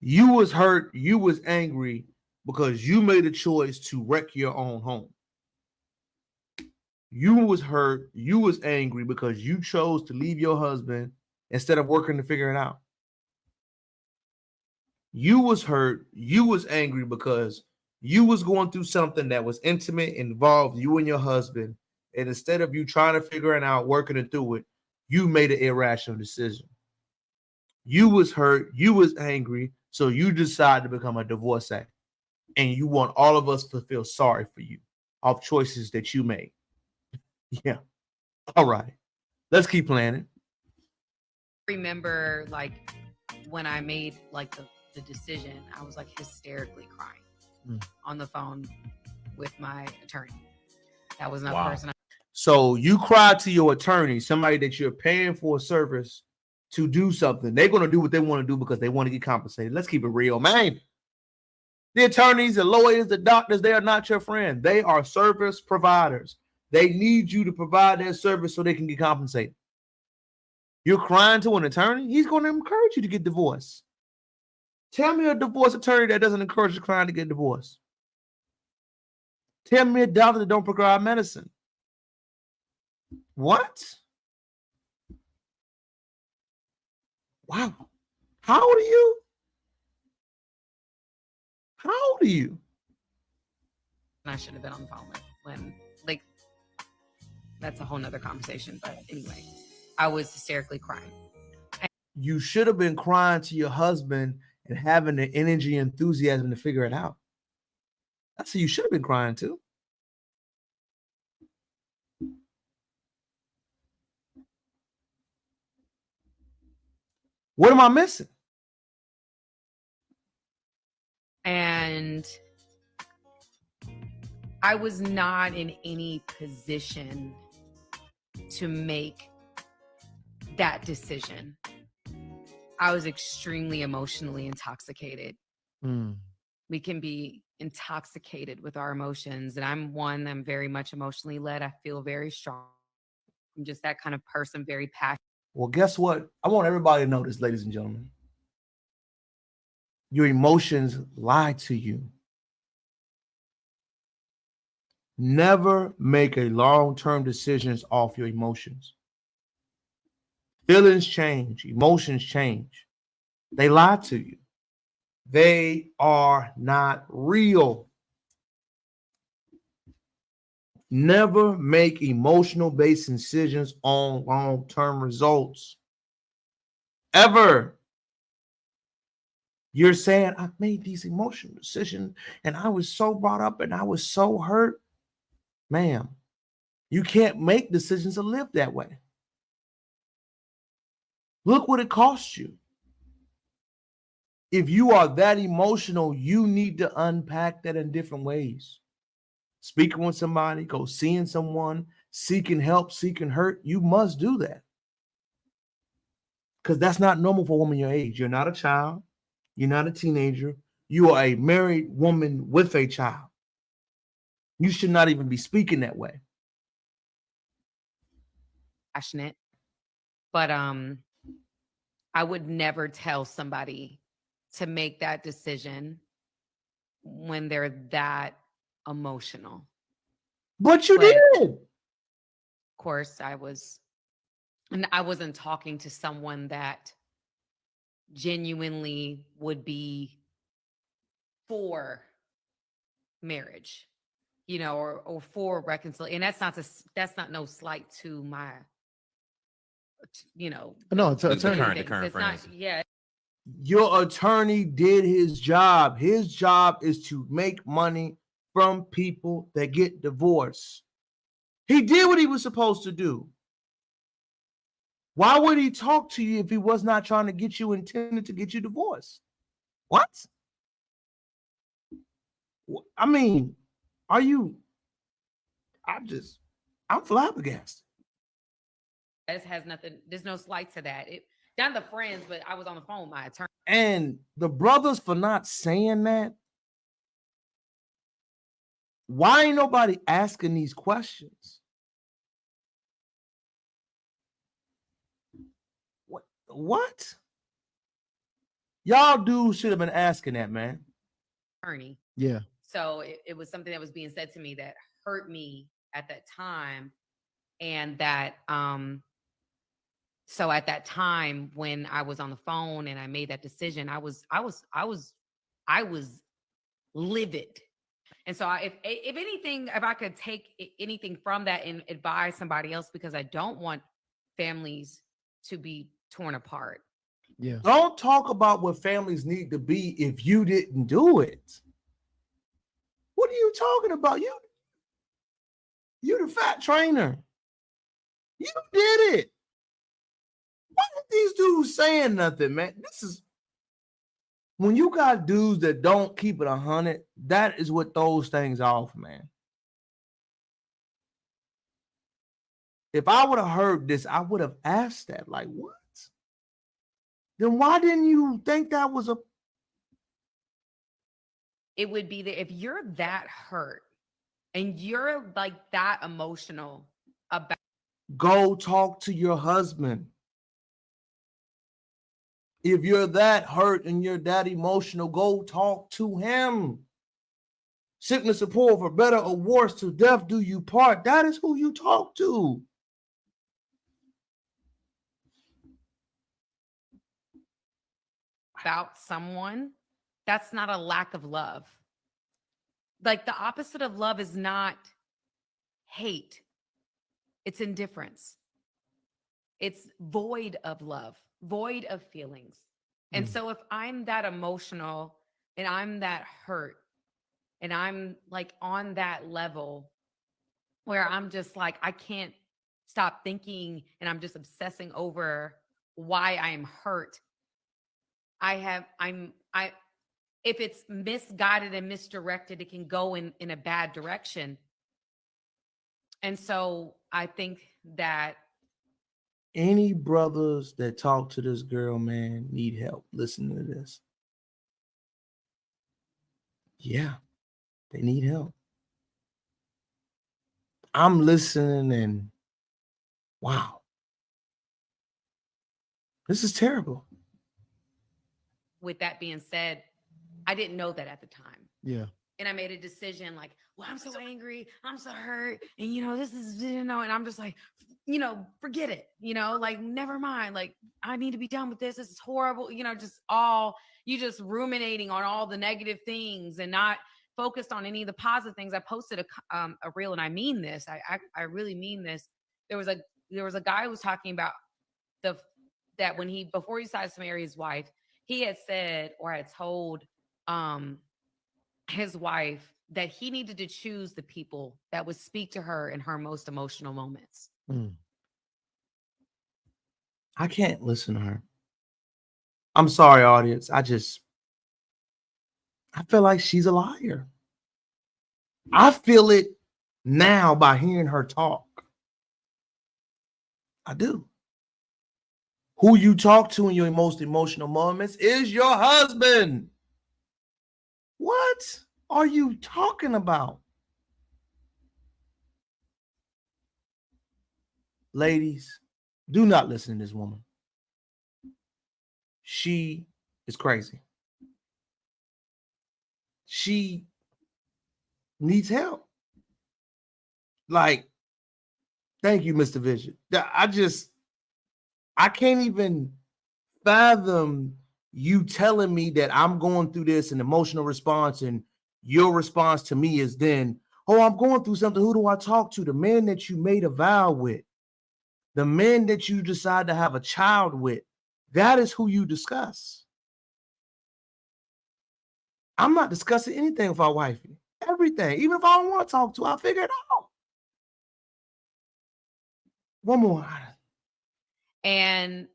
You was hurt, you was angry because you made a choice to wreck your own home. You was hurt, you was angry because you chose to leave your husband instead of working to figure it out. You was hurt, you was angry because you was going through something that was intimate, involved you and your husband, and instead of you trying to figure it out, working it through it, you made an irrational decision. You was hurt, you was angry, so you decided to become a divorcee. And you want all of us to feel sorry for you of choices that you made. Yeah. All right. Let's keep playing it. Remember, like, when I made like the decision, I was like hysterically crying on the phone with my attorney. That was not the person. So you cried to your attorney, somebody that you're paying for a service to do something. They're going to do what they want to do because they want to get compensated. Let's keep it real, man. The attorneys, the lawyers, the doctors, they are not your friend. They are service providers. They need you to provide their service so they can get compensated. You're crying to an attorney, he's going to encourage you to get divorced. Tell me a divorce attorney that doesn't encourage the client to get divorced. Tell me a doctor that don't prescribe medicine. What? Wow. How old are you? How old are you? I should have been on the phone with when, like, that's a whole nother conversation. But anyway, I was hysterically crying. You should have been crying to your husband and having the energy and enthusiasm to figure it out. That's who you should have been crying to. What am I missing? And I was not in any position to make that decision. I was extremely emotionally intoxicated. We can be intoxicated with our emotions. And I'm very much emotionally led. I feel very strong. I'm just that kind of person, very passionate. Well, guess what? I want everybody to know this, ladies and gentlemen. Your emotions lie to you. Never make a long-term decisions off your emotions. Feelings change, emotions change. They lie to you. They are not real. Never make emotional-based decisions on long-term results. Ever. You're saying, I made these emotional decisions and I was so brought up and I was so hurt. Ma'am, you can't make decisions to live that way. Look what it costs you. If you are that emotional, you need to unpack that in different ways. Speaking with somebody, go seeing someone, seeking help, seeking hurt. You must do that. Because that's not normal for a woman your age. You're not a child. You're not a teenager. You are a married woman with a child. You should not even be speaking that way. Passionate. But I would never tell somebody to make that decision when they're that emotional. But you did. Of course, I wasn't talking to someone that genuinely would be for marriage. you know, or for reconciliation. And that's not no slight to my, you know, No, it's The attorney. current things. It's not, friends. yeah. Your attorney did his job. His job is to make money from people that get divorced. He did what he was supposed to do. Why would he talk to you if he was not trying to get you intended to get you divorced? What? I mean, are you? I'm flabbergasted. This has nothing, there's no slight to that. Not the friends, but I was on the phone with my attorney. And the brothers for not saying that. Why ain't nobody asking these questions? What? Y'all dudes should have been asking that, man. Attorney. Yeah. So it was something that was being said to me that hurt me at that time. And that, so at that time when I was on the phone and I made that decision, I was livid. And so if anything, if I could take anything from that and advise somebody else, because I don't want families to be torn apart. Yeah. Don't talk about what families need to be if you didn't do it. What are you talking about? You the fat trainer. You did it. Why are these dudes saying nothing, man? This is when you got dudes that don't keep it 100, that is what throws things off, man. If I would have heard this, I would have asked that. Like, what? Then why didn't you think that was a... It would be that if you're that hurt and you're like that emotional about... Go talk to your husband. If you're that hurt and you're that emotional, go talk to him. Sickness or poor, for better or worse, till death do you part. That is who you talk to. About someone, that's not a lack of love. Like the opposite of love is not hate. It's indifference. It's void of love, void of feelings. And so if I'm that emotional and I'm that hurt and I'm like on that level where I'm just like, I can't stop thinking and I'm just obsessing over why I'm hurt. If it's misguided and misdirected, it can go in a bad direction. And so I think that any brothers that talk to this girl, man, need help. Listen to this. Yeah, they need help. I'm listening and wow. This is terrible. with that being said, I didn't know that at the time. Yeah. And I made a decision like, well, I'm so angry, I'm so hurt. And, this is, and I'm just like, forget it, like, never mind. Like, I need to be done with this. This is horrible. You just ruminating on all the negative things and not focused on any of the positive things. I posted a reel, and I mean this. I really mean this. There was a guy who was talking about that when before he decided to marry his wife, he had said or had told his wife that he needed to choose the people that would speak to her in her most emotional moments. I can't listen to her. I'm sorry, audience. I feel like she's a liar. I feel it now by hearing her talk. I do. Who you talk to in your most emotional moments is your husband. What are you talking about? Ladies, do not listen to this woman. She is crazy. She needs help. Like, thank you, Mr. Vision. I can't even fathom you telling me that I'm going through this, an emotional response, and your response to me is then, Oh, I'm going through something. Who do I talk to? The man that you made a vow with, the man that you decide to have a child with, that is who you discuss. I'm not discussing anything with our wifey. Everything. Even if I don't want to talk to her, I'll figure it out. One more. And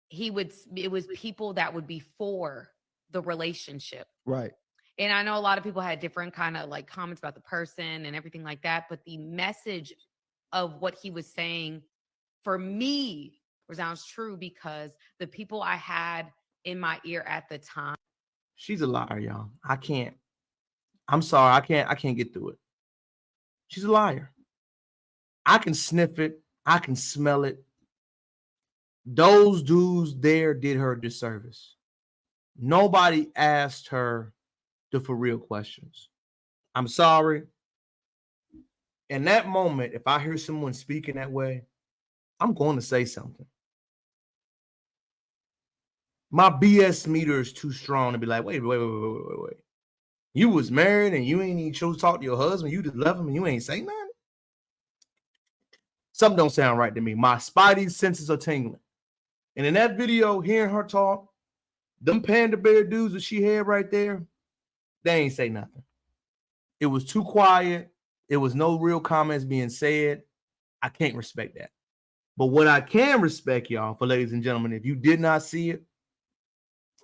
it was people that would be for the relationship. Right. And I know a lot of people had different kind of like comments about the person and everything like that. But the message of what he was saying for me resounds true, because the people I had in my ear at the time. She's a liar, y'all. I can't. I'm sorry. I can't get through it. She's a liar. I can sniff it. I can smell it. Those dudes there did her a disservice. Nobody asked her the for real questions. I'm sorry. In that moment, if I hear someone speaking that way, I'm going to say something. My BS meter is too strong to be like, wait. You was married and you ain't even chose to talk to your husband. You just left him and you ain't say nothing. Something don't sound right to me. My spidey senses are tingling. And in that video, hearing her talk, them panda bear dudes that she had right there, they ain't say nothing. It was too quiet. There was no real comments being said. I can't respect that. But what I can respect, y'all, for ladies and gentlemen, if you did not see it,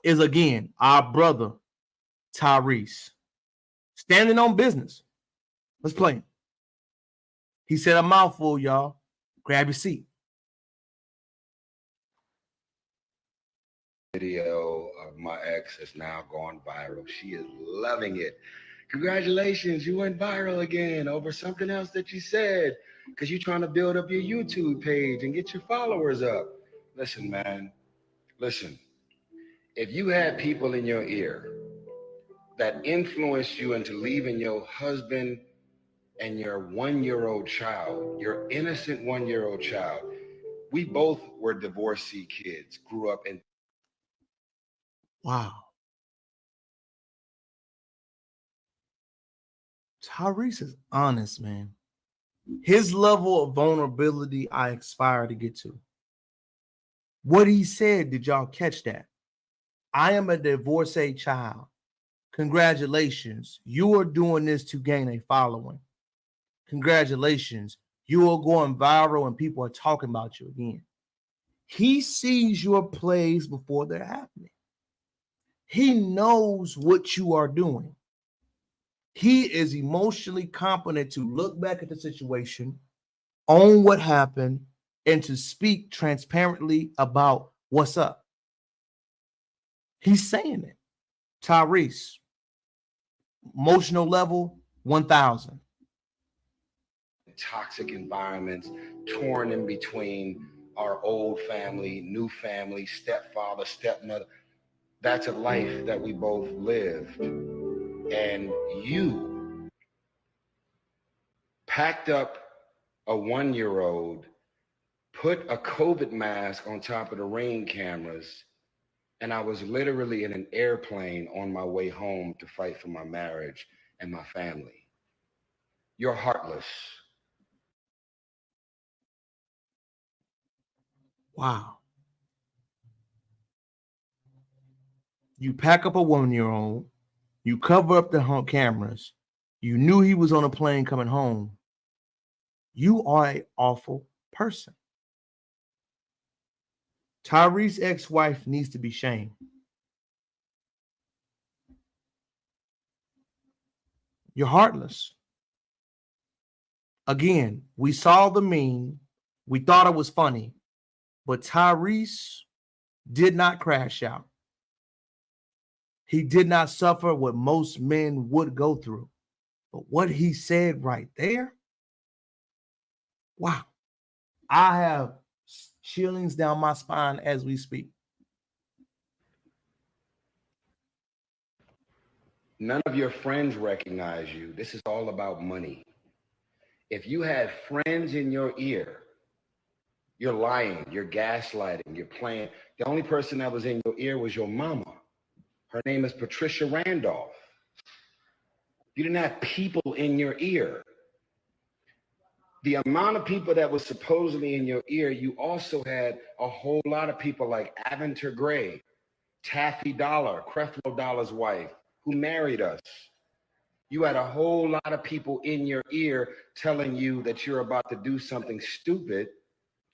is again, our brother, Tyrese, standing on business. Let's play him. He said a mouthful, y'all. Grab your seat. Video of my ex has now gone viral. She is loving it. Congratulations, you went viral again over something else that you said, because you're trying to build up your YouTube page and get your followers up. Listen, man, listen. If you had people in your ear that influenced you into leaving your husband and your one-year-old child, your innocent one-year-old child, we both were divorcee kids, grew up in. Wow. Tyrese is honest, man. His level of vulnerability, I aspire to get to. What he said, did y'all catch that? I am a divorcee child. Congratulations. You are doing this to gain a following. Congratulations. You are going viral and people are talking about you again. He sees your plays before they're happening. He knows what you are doing. He is emotionally competent to look back at the situation, own what happened, and to speak transparently about what's up. He's saying it. Tyrese, emotional level, 1,000. Toxic environments, torn in between our old family, new family, stepfather, stepmother. That's a life that we both lived. And you packed up a one-year-old, put a COVID mask on top of the Ring cameras, and I was literally in an airplane on my way home to fight for my marriage and my family. You're heartless. Wow. You pack up a 1-year-old, you cover up the cameras, you knew he was on a plane coming home. You are an awful person. Tyrese's ex-wife needs to be shamed. You're heartless. Again, we saw the meme. We thought it was funny. But Tyrese did not crash out. He did not suffer what most men would go through. But what he said right there, wow. I have chillings down my spine as we speak. None of your friends recognize you. This is all about money. If you had friends in your ear, you're lying, you're gaslighting, you're playing. The only person that was in your ear was your mama. Her name is Patricia Randolph. You didn't have people in your ear. The amount of people that was supposedly in your ear, you also had a whole lot of people like Aventer Gray, Taffy Dollar, Creflo Dollar's wife, who married us. You had a whole lot of people in your ear telling you that you're about to do something stupid,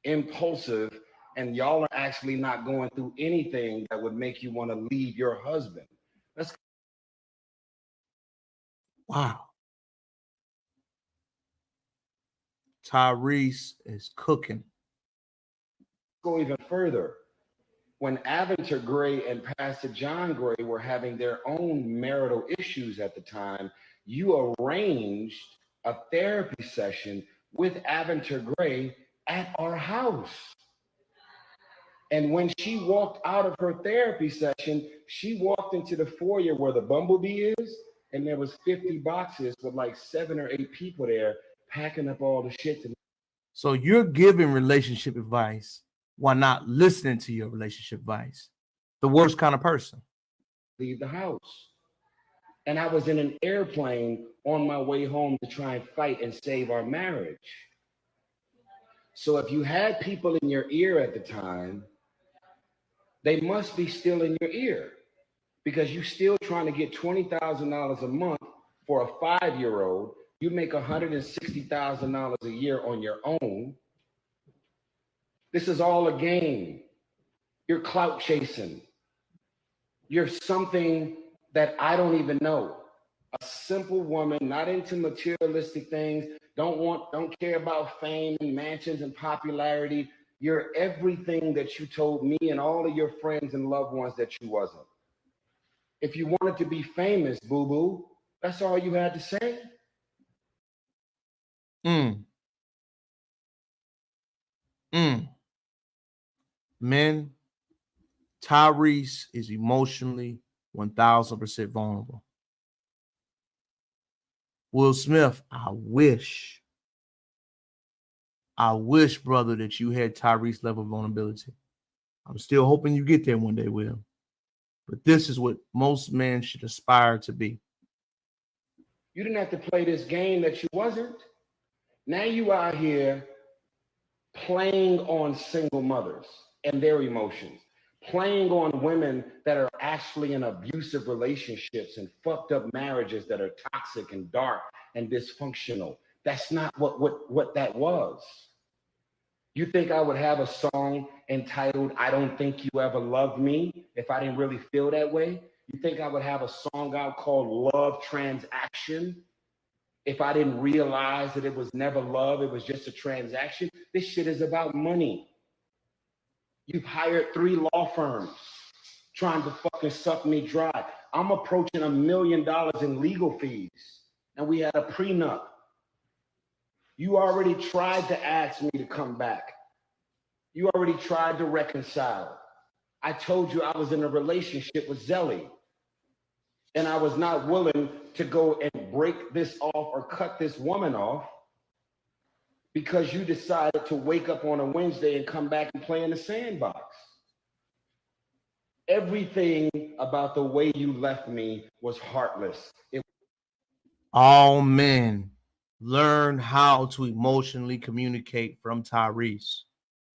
impulsive, and y'all are actually not going through anything that would make you want to leave your husband. Let's Wow. Tyrese is cooking. go even further. When Aventer Gray and Pastor John Gray were having their own marital issues at the time, you arranged a therapy session with Aventer Gray at our house. And when she walked out of her therapy session, she walked into the foyer where the Bumblebee is, and there was 50 boxes with like 7 or 8 people there packing up all the shit. So you're giving relationship advice while not listening to your relationship advice. The worst kind of person. Leave the house. And I was in an airplane on my way home to try and fight and save our marriage. So if you had people in your ear at the time, they must be still in your ear, because you're still trying to get $20,000 a month for a 5-year-old. You make $160,000 a year on your own. This is all a game. You're clout chasing. You're something that I don't even know. A simple woman, not into materialistic things, don't care about fame and mansions and popularity. You're everything that you told me and all of your friends and loved ones that you wasn't. If you wanted to be famous, boo-boo, that's all you had to say. Men, Tyrese is emotionally 1000% vulnerable. Will Smith, I wish, brother, that you had Tyrese level vulnerability. I'm still hoping you get there one day, Will. But this is what most men should aspire to be. You didn't have to play this game that you wasn't. Now you out here playing on single mothers and their emotions, playing on women that are actually in abusive relationships and fucked up marriages that are toxic and dark and dysfunctional. That's not what that was. You think I would have a song entitled "I Don't Think You Ever Loved Me" if I didn't really feel that way? You think I would have a song out called "Love Transaction" if I didn't realize that it was never love, it was just a transaction? This shit is about money. You've hired 3 law firms trying to fucking suck me dry. I'm approaching $1 million in legal fees, and we had a prenup. You already tried to ask me to come back. You already tried to reconcile. I told you I was in a relationship with Zelly, and I was not willing to go and break this off or cut this woman off because you decided to wake up on a Wednesday and come back and play in the sandbox. Everything about the way you left me was heartless. All men learn how to emotionally communicate from Tyrese.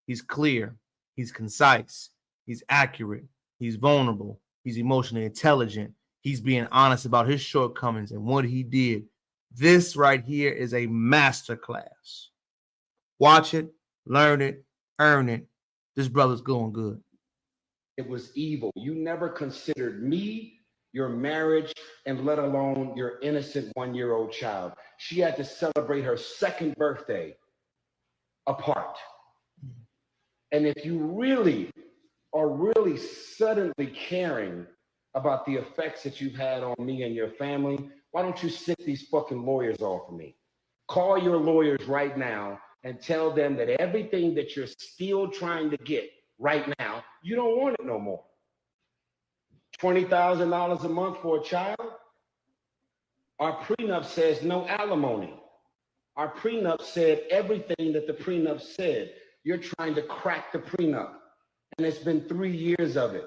He's clear, he's concise, he's accurate, he's vulnerable, he's emotionally intelligent, he's being honest about his shortcomings and what he did. This right here is a masterclass. Watch it, learn it, earn it. This brother's going good. It was evil. You never considered me, your marriage, and let alone your innocent 1-year-old child. She had to celebrate her 2nd birthday apart. And if you really are really suddenly caring about the effects that you've had on me and your family, why don't you sit these fucking lawyers off of me? Call your lawyers right now and tell them that everything that you're still trying to get right now, you don't want it no more. $20,000 a month for a child? Our prenup says no alimony. Our prenup said everything that the prenup said. You're trying to crack the prenup. And it's been 3 years of it.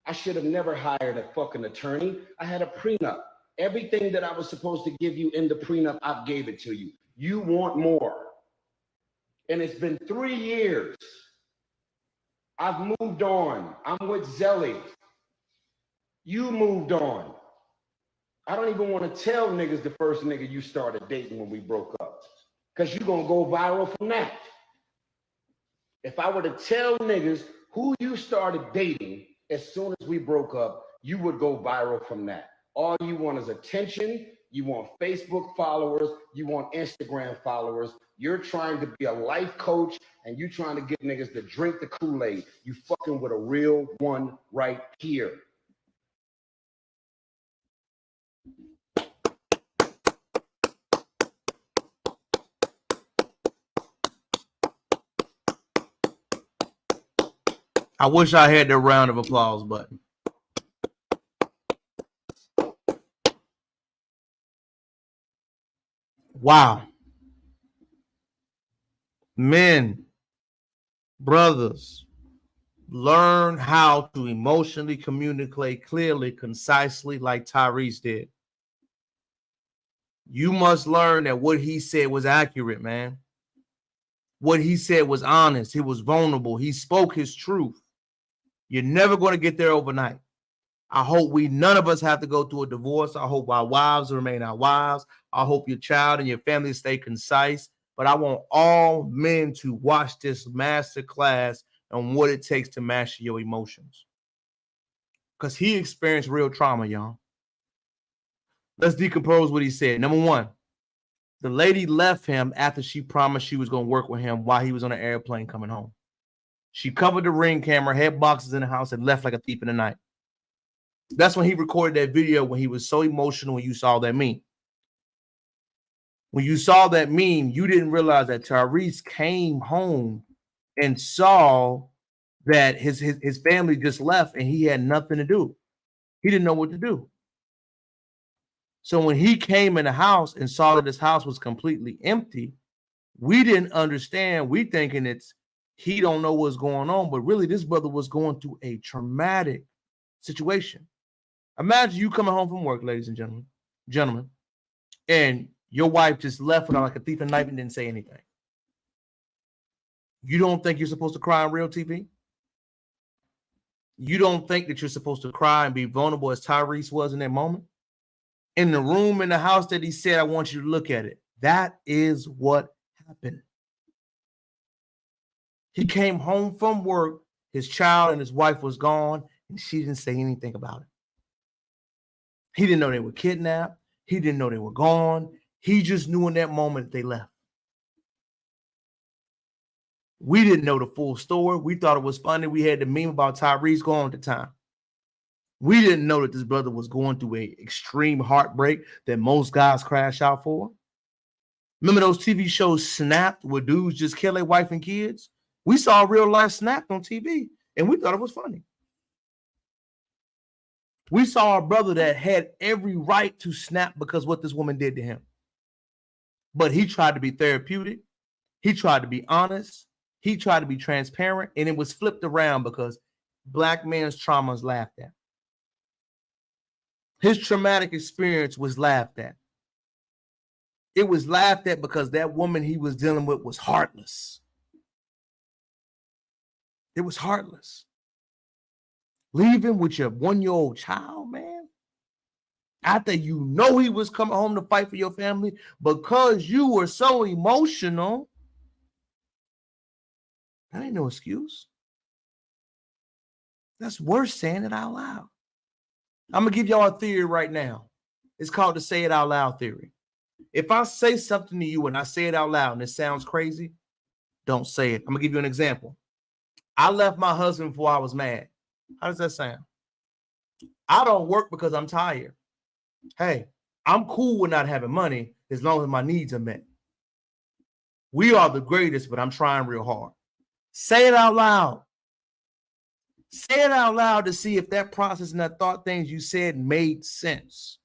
I should have never hired a fucking attorney. I had a prenup. Everything that I was supposed to give you in the prenup, I gave it to you. You want more. And it's been 3 years. I've moved on. I'm with Zelly. You moved on. I don't even want to tell niggas the first nigga you started dating when we broke up, because you're going to go viral from that. If I were to tell niggas who you started dating as soon as we broke up, you would go viral from that. All you want is attention. You want Facebook followers. You want Instagram followers. You're trying to be a life coach, and you trying to get niggas to drink the Kool-Aid. You fucking with a real one right here. I wish I had the round of applause button. Wow. Men, brothers, learn how to emotionally communicate clearly, concisely, like Tyrese did. You must learn that what he said was accurate, man. What he said was honest. He was vulnerable. He spoke his truth. You're never going to get there overnight. I hope none of us have to go through a divorce. I hope our wives remain our wives. I hope your child and your family stay concise. But I want all men to watch this master class on what it takes to master your emotions. Because he experienced real trauma, y'all. Let's decompose what he said. Number one, the lady left him after she promised she was going to work with him while he was on an airplane coming home. She covered the Ring camera, had boxes in the house, and left like a thief in the night. That's when he recorded that video when he was so emotional when you saw that meme. When you saw that meme, you didn't realize that Tyrese came home and saw that his family just left and he had nothing to do. He didn't know what to do. So when he came in the house and saw that his house was completely empty, we didn't understand. We thinking he don't know what's going on, but really this brother was going through a traumatic situation. Imagine you coming home from work, ladies and gentlemen, and your wife just left without like a thief in the night and didn't say anything. You don't think you're supposed to cry on real TV? You don't think that you're supposed to cry and be vulnerable as Tyrese was in that moment? In the room in the house that he said, I want you to look at it. That is what happened. He came home from work, his child and his wife was gone, and she didn't say anything about it. He didn't know they were kidnapped. He didn't know they were gone. He just knew in that moment they left. We didn't know the full story. We thought it was funny. We had the meme about Tyrese going at the time. We didn't know that this brother was going through an extreme heartbreak that most guys crash out for. Remember those TV shows Snapped where dudes just kill their wife and kids? We saw real life Snapped on TV and we thought it was funny. We saw a brother that had every right to snap because what this woman did to him. But he tried to be therapeutic. He tried to be honest. He tried to be transparent, and it was flipped around because black men's trauma is laughed at. His traumatic experience was laughed at. It was laughed at because that woman he was dealing with was heartless. It was heartless. Leaving with your 1-year-old child, man, after you know he was coming home to fight for your family, because you were so emotional, that ain't no excuse. That's worse saying it out loud. I'm going to give y'all a theory right now. It's called the say it out loud theory. If I say something to you and I say it out loud and it sounds crazy, don't say it. I'm going to give you an example. I left my husband before I was mad. How does that sound? I don't work because I'm tired. Hey, I'm cool with not having money as long as my needs are met. We are the greatest, but I'm trying real hard. Say it out loud. Say it out loud to see if that process and that thought things you said made sense.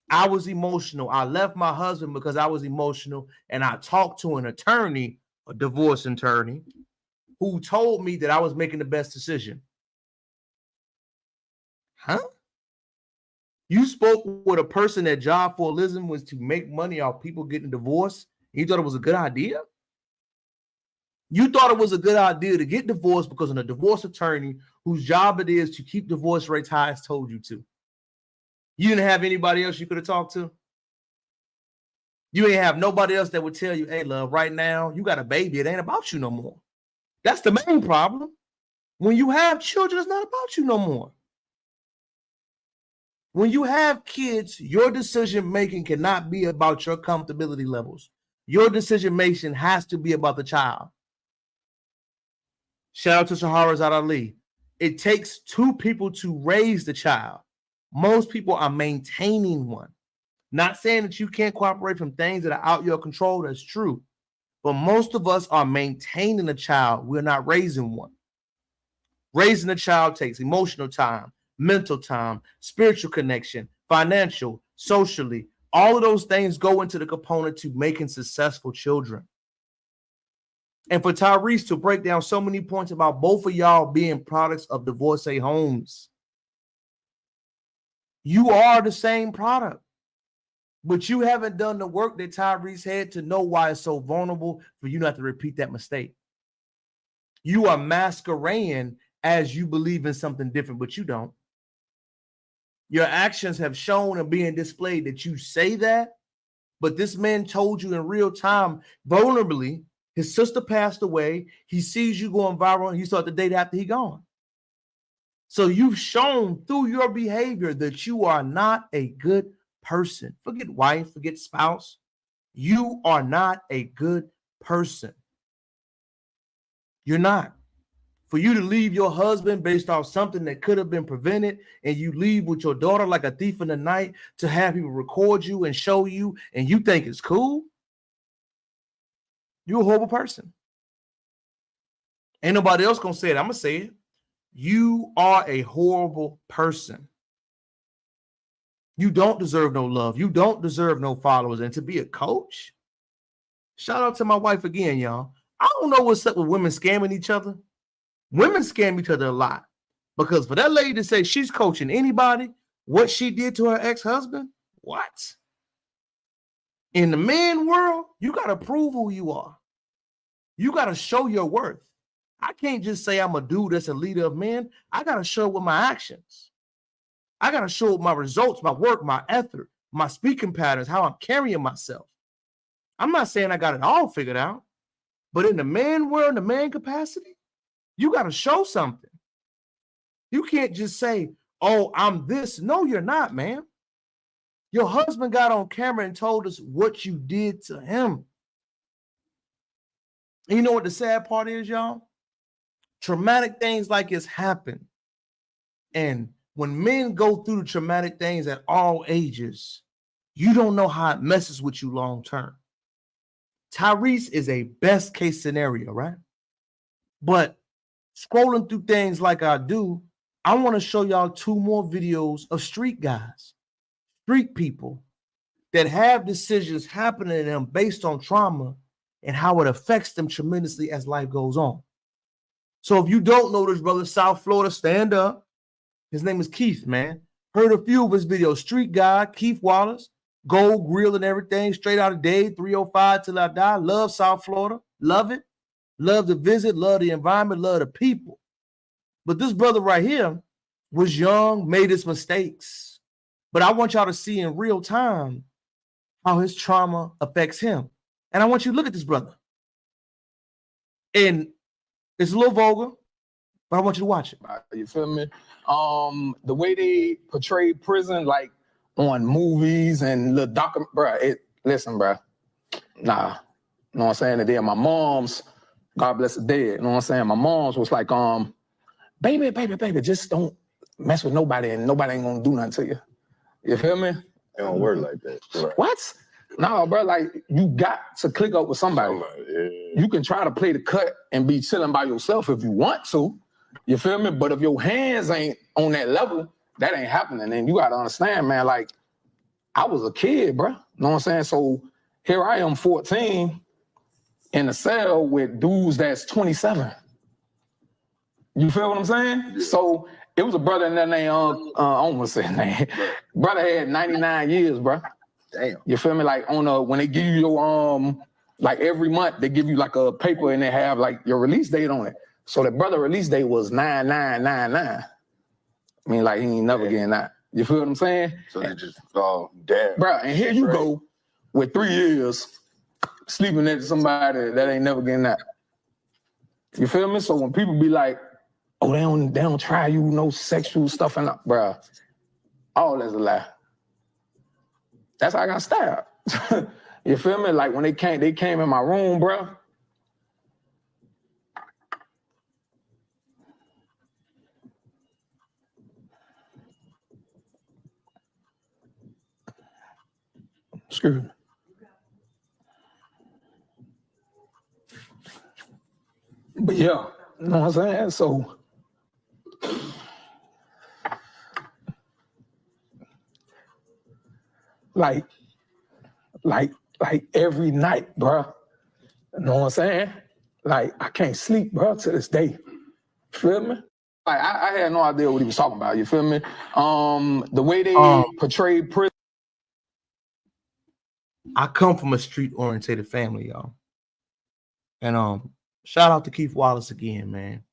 I was emotional. I left my husband because I was emotional, and I talked to an attorney, a divorce attorney, who told me that I was making the best decision. Huh? You spoke with a person that job for a living was to make money off people getting divorced. You thought it was a good idea? You thought it was a good idea to get divorced because of a divorce attorney whose job it is to keep divorce rates high as told you to. You didn't have anybody else you could have talked to? You ain't have nobody else that would tell you, hey, love, right now, you got a baby. It ain't about you no more. That's the main problem. When you have children, it's not about you no more. When you have kids, your decision-making cannot be about your comfortability levels. Your decision-making has to be about the child. Shout out to Shahrazad Ali. It takes two people to raise the child. Most people are maintaining one. Not saying that you can't cooperate from things that are out your control. That's true. But most of us are maintaining a child. We're not raising one. Raising a child takes emotional time, mental time, spiritual connection, financial, socially. All of those things go into the component to making successful children. And for Tyrese to break down so many points about both of y'all being products of divorcee homes. You are the same product, but you haven't done the work that Tyrese had to know why it's so vulnerable for you not to repeat that mistake. You are masquerading as you believe in something different, but you don't. Your actions have shown and being displayed that you say that, but this man told you in real time, vulnerably, his sister passed away. He sees you going viral and he started the date after he gone. So you've shown through your behavior that you are not a good person. Forget wife, forget spouse. You are not a good person. You're not. For you to leave your husband based off something that could have been prevented, and you leave with your daughter like a thief in the night to have people record you and show you, and you think it's cool, you're a horrible person. Ain't nobody else gonna say it. I'm gonna say it. You are a horrible person. You don't deserve no love. You don't deserve no followers. And to be a coach, shout out to my wife again, y'all. I don't know what's up with women scamming each other. Women scam each other a lot. Because for that lady to say she's coaching anybody, what she did to her ex-husband, what? In the man world, you got to prove who you are. You got to show your worth. I can't just say I'm a dude that's a leader of men. I got to show it with my actions. I got to show it my results, my work, my effort, my speaking patterns, how I'm carrying myself. I'm not saying I got it all figured out, but in the man world, in the man capacity, you got to show something. You can't just say, oh, I'm this. No, you're not, man. Your husband got on camera and told us what you did to him. And you know what the sad part is, y'all? Traumatic things like this happen. And when men go through the traumatic things at all ages, you don't know how it messes with you long term. Tyrese is a best case scenario, right? But scrolling through things like I do, I want to show y'all 2 more videos of street guys, street people that have decisions happening to them based on trauma and how it affects them tremendously as life goes on. So if you don't know this brother, South Florida, stand up. His name is Keith, man. Heard a few of his videos. Street guy, Keith Wallace, gold grill and everything, straight out of Dade, 305 till I die. Love South Florida. Love it. Love to visit, love the environment, love the people. But this brother right here was young, made his mistakes. But I want y'all to see in real time how his trauma affects him. And I want you to look at this brother. And it's a little vulgar, but I want you to watch it. You feel me? The way they portray prison, like on movies and the document, listen, bro. Nah, you know what I'm saying? And then my mom's, God bless the dead, you know what I'm saying? My mom's was like, baby, just don't mess with nobody and nobody ain't gonna do nothing to you. You feel me? It don't work like that. Right. What? No, bro, like you got to click up with somebody. Yeah. You can try to play the cut and be chilling by yourself if you want to. You feel me? But if your hands ain't on that level, that ain't happening. And you got to understand, man, like I was a kid, bro. You know what I'm saying? So here I am, 14, in a cell with dudes that's 27. You feel what I'm saying? Yeah. So It was a brother in that name. I don't want to say his name. Brother had 99 years, bro. Damn. You feel me? Like when they give you your like every month they give you like a paper and they have like your release date on it. So the brother release date was 9999. I mean, like he ain't never getting that. You feel what I'm saying? So they just damn. Bro, and here you go with 3 years sleeping next to somebody that ain't never getting that. You feel me? So when people be like, oh, they don't try you no sexual stuff and bro, all that's a lie. That's how I got stabbed. You feel me? Like when they came in my room, bro. Excuse me. But yeah, you know what I'm saying? So like every night, bro. You know what I'm saying? Like I can't sleep, bro, to this day. Feel me? Like I had no idea what he was talking about. You feel me? The way they portrayed prison. I come from a street-oriented family, y'all. And shout out to Keith Wallace again, man.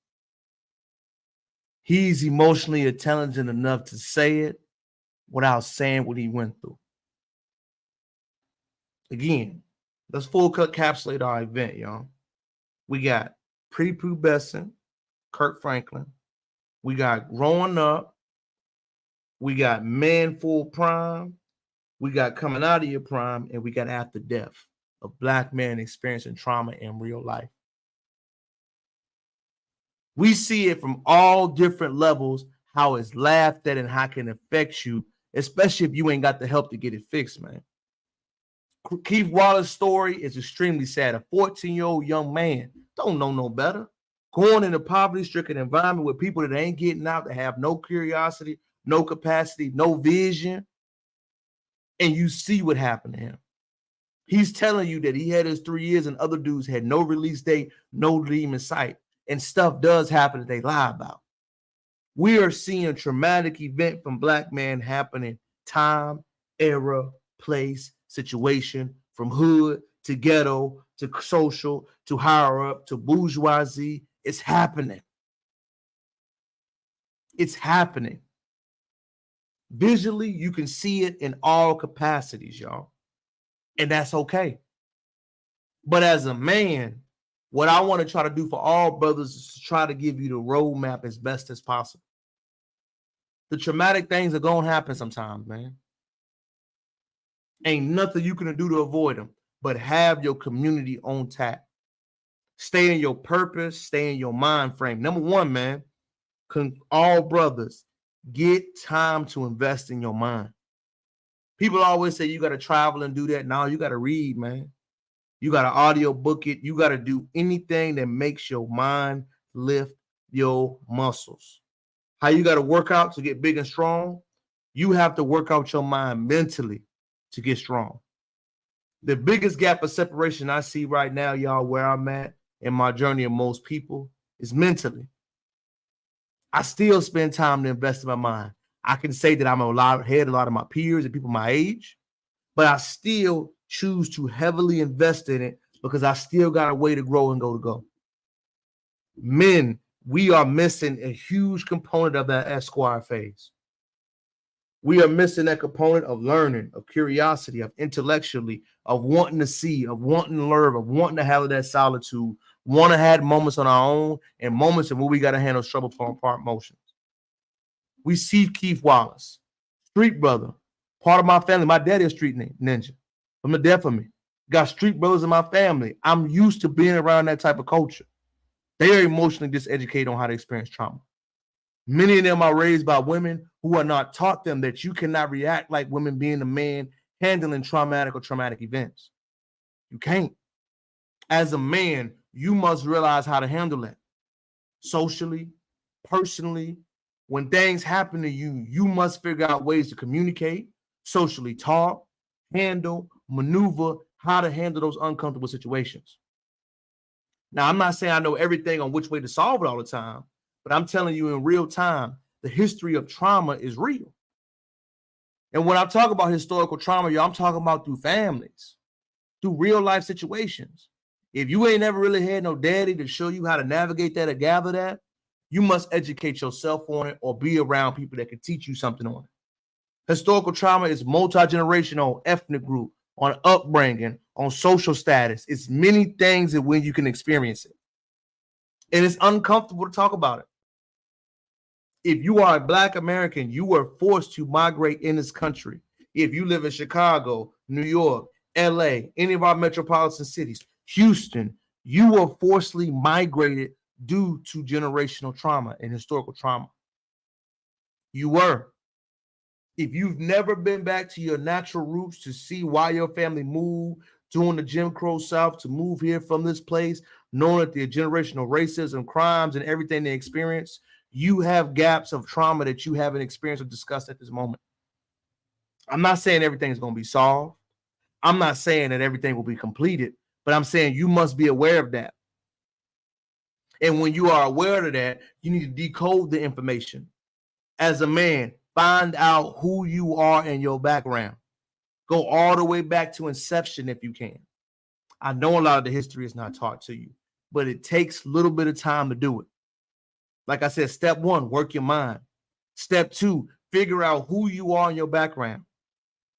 He's emotionally intelligent enough to say it without saying what he went through. Again, let's full cut capsulate our event, y'all. We got prepubescent, Kirk Franklin. We got growing up. We got men full prime. We got coming out of your prime, and we got after death, a Black man experiencing trauma in real life. We see it from all different levels, how it's laughed at and how it can affect you, especially if you ain't got the help to get it fixed, man. Keith Wallace's story is extremely sad. A 14-year-old young man, don't know no better, going in a poverty-stricken environment with people that ain't getting out, that have no curiosity, no capacity, no vision. And you see what happened to him. He's telling you that he had his 3 years and other dudes had no release date, no dream in sight. And stuff does happen that they lie about. We are seeing a traumatic event from Black man happening time, era, place, situation, from hood to ghetto to social to higher up to bourgeoisie. It's happening. It's happening. Visually, you can see it in all capacities, y'all. And that's okay. But as a man, what I want to try to do for all brothers is to try to give you the roadmap as best as possible. The traumatic things are going to happen sometimes, man. Ain't nothing you can do to avoid them, but have your community on tap. Stay in your purpose, stay in your mind frame. Number one, man, all brothers, get time to invest in your mind. People always say you got to travel and do that. Now you got to read, man. You got to audio book it. You got to do anything that makes your mind lift your muscles. How you got to work out to get big and strong? You have to work out your mind mentally to get strong. The biggest gap of separation I see right now, y'all, where I'm at in my journey of most people is mentally. I still spend time to invest in my mind. I can say that I'm ahead of a lot of my peers and people my age, but I still choose to heavily invest in it because I still got a way to grow and go. Men, we are missing a huge component of that Esquire phase. We are missing that component of learning, of curiosity, of intellectually, of wanting to see, of wanting to learn, of wanting to have that solitude, want to have moments on our own and moments in where we got to handle trouble from apart motions. We see Keith Wallace, street brother, part of my family. My daddy is street ninja. From the death of me. Got street brothers in my family. I'm used to being around that type of culture. They are emotionally diseducated on how to experience trauma. Many of them are raised by women who are not taught them that you cannot react like women being a man handling traumatic events. You can't. As a man, you must realize how to handle that. Socially, personally, when things happen to you, you must figure out ways to communicate, socially talk, handle, maneuver, how to handle those uncomfortable situations. Now, I'm not saying I know everything on which way to solve it all the time, but I'm telling you in real time, the history of trauma is real. And when I talk about historical trauma, y'all, I'm talking about through families, through real life situations. If you ain't never really had no daddy to show you how to navigate that or gather that, you must educate yourself on it or be around people that can teach you something on it. Historical trauma is multi-generational, ethnic group, on upbringing, on social status. It's many things that when you can experience it. And it's uncomfortable to talk about it. If you are a Black American, you were forced to migrate in this country. If you live in Chicago, New York, LA, any of our metropolitan cities, Houston, you were forcibly migrated due to generational trauma and historical trauma. You were. If you've never been back to your natural roots to see why your family moved during the Jim Crow South, to move here from this place, knowing that the generational racism, crimes, and everything they experienced, you have gaps of trauma that you haven't experienced or discussed at this moment. I'm not saying everything is going to be solved. I'm not saying that everything will be completed, but I'm saying you must be aware of that. And when you are aware of that, you need to decode the information. As a man, find out who you are and your background. Go all the way back to inception if you can. I know a lot of the history is not taught to you, but it takes a little bit of time to do it. Like I said, step one, work your mind. Step two, figure out who you are in your background.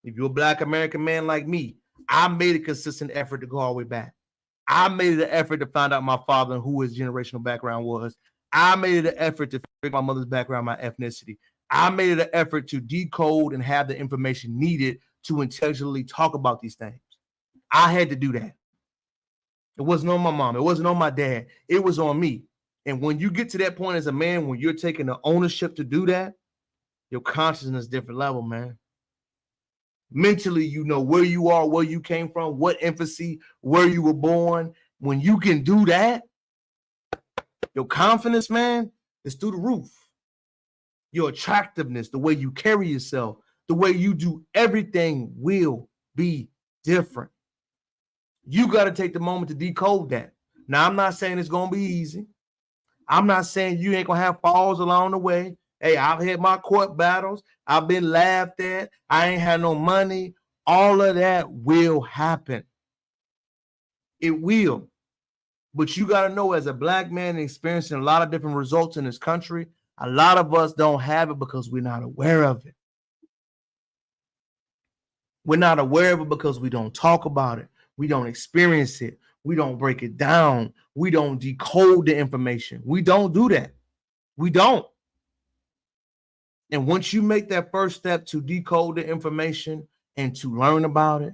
If you're a Black American man like me, I made a consistent effort to go all the way back. I made it an effort to find out my father and who his generational background was. I made it an effort to figure out my mother's background, my ethnicity. I made it an effort to decode and have the information needed to intelligently talk about these things. I had to do that. It wasn't on my mom. It wasn't on my dad. It was on me. And when you get to that point as a man, when you're taking the ownership to do that, your consciousness is a different level, man. Mentally, you know where you are, where you came from, what infancy, where you were born. When you can do that, your confidence, man, is through the roof. Your attractiveness, the way you carry yourself, the way you do everything will be different. You got to take the moment to decode that. Now, I'm not saying it's going to be easy. I'm not saying you ain't going to have falls along the way. Hey, I've had my court battles. I've been laughed at. I ain't had no money. All of that will happen. It will. But you got to know, as a Black man experiencing a lot of different results in this country, a lot of us don't have it because we're not aware of it. We're not aware of it because we don't talk about it. We don't experience it. We don't break it down. We don't decode the information. We don't do that. We don't. And once you make that first step to decode the information and to learn about it,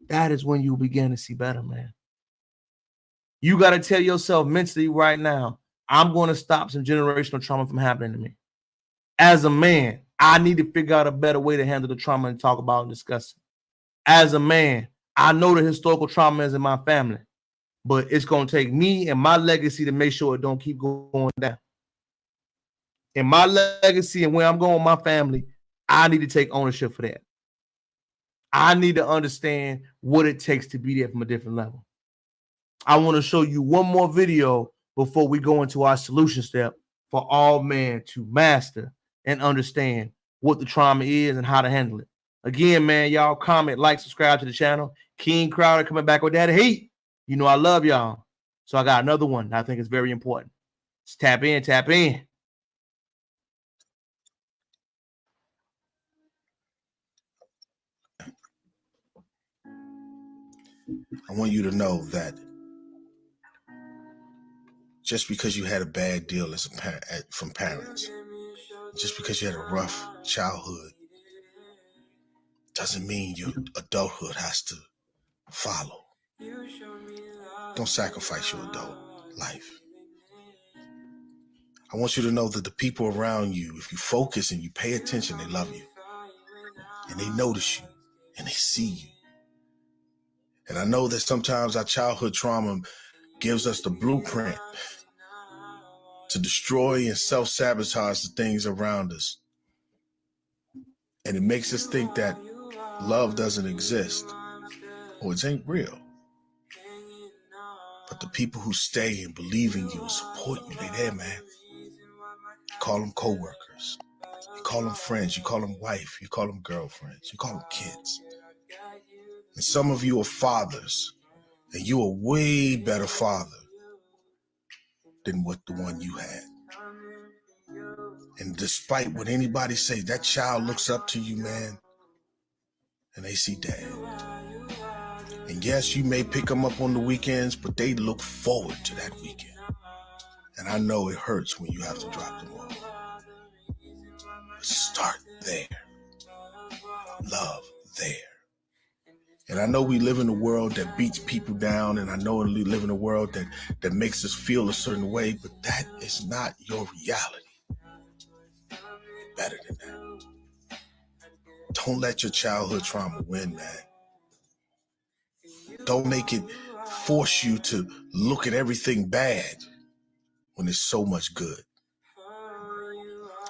that is when you begin to see better, man. You got to tell yourself mentally right now, I'm going to stop some generational trauma from happening to me. As a man, I need to figure out a better way to handle the trauma and talk about and discuss it. As a man, I know the historical trauma is in my family, but it's going to take me and my legacy to make sure it don't keep going down. In my legacy and where I'm going with my family, I need to take ownership for that. I need to understand what it takes to be there from a different level. I want to show you one more video before we go into our solution step for all men to master and understand what the trauma is and how to handle it. Again, man, y'all comment, like, subscribe to the channel. King Crowder coming back with that heat. You know I love y'all. So I got another one that I think is very important. Just tap in, tap in. I want you to know that just because you had a bad deal as a parent, from parents, just because you had a rough childhood, doesn't mean your adulthood has to follow. Don't sacrifice your adult life. I want you to know that the people around you, if you focus and you pay attention, they love you. And they notice you. And they see you. And I know that sometimes our childhood trauma gives us the blueprint to destroy and self-sabotage the things around us. And it makes us think that love doesn't exist or it ain't real. But the people who stay and believe in you and support you, they there, man. Call them co-workers. call them friends, you call them wife, you call them girlfriends, you call them kids. And some of you are fathers, and you are way better father than what the one you had. And despite what anybody says, that child looks up to you, man, and they see dad. And yes, you may pick them up on the weekends, but they look forward to that weekend. And I know it hurts when you have to drop them off. But start there. Love there. And I know we live in a world that beats people down, and I know we live in a world that makes us feel a certain way, but that is not your reality. Better than that. Don't let your childhood trauma win, man. Don't make it force you to look at everything bad when there's so much good.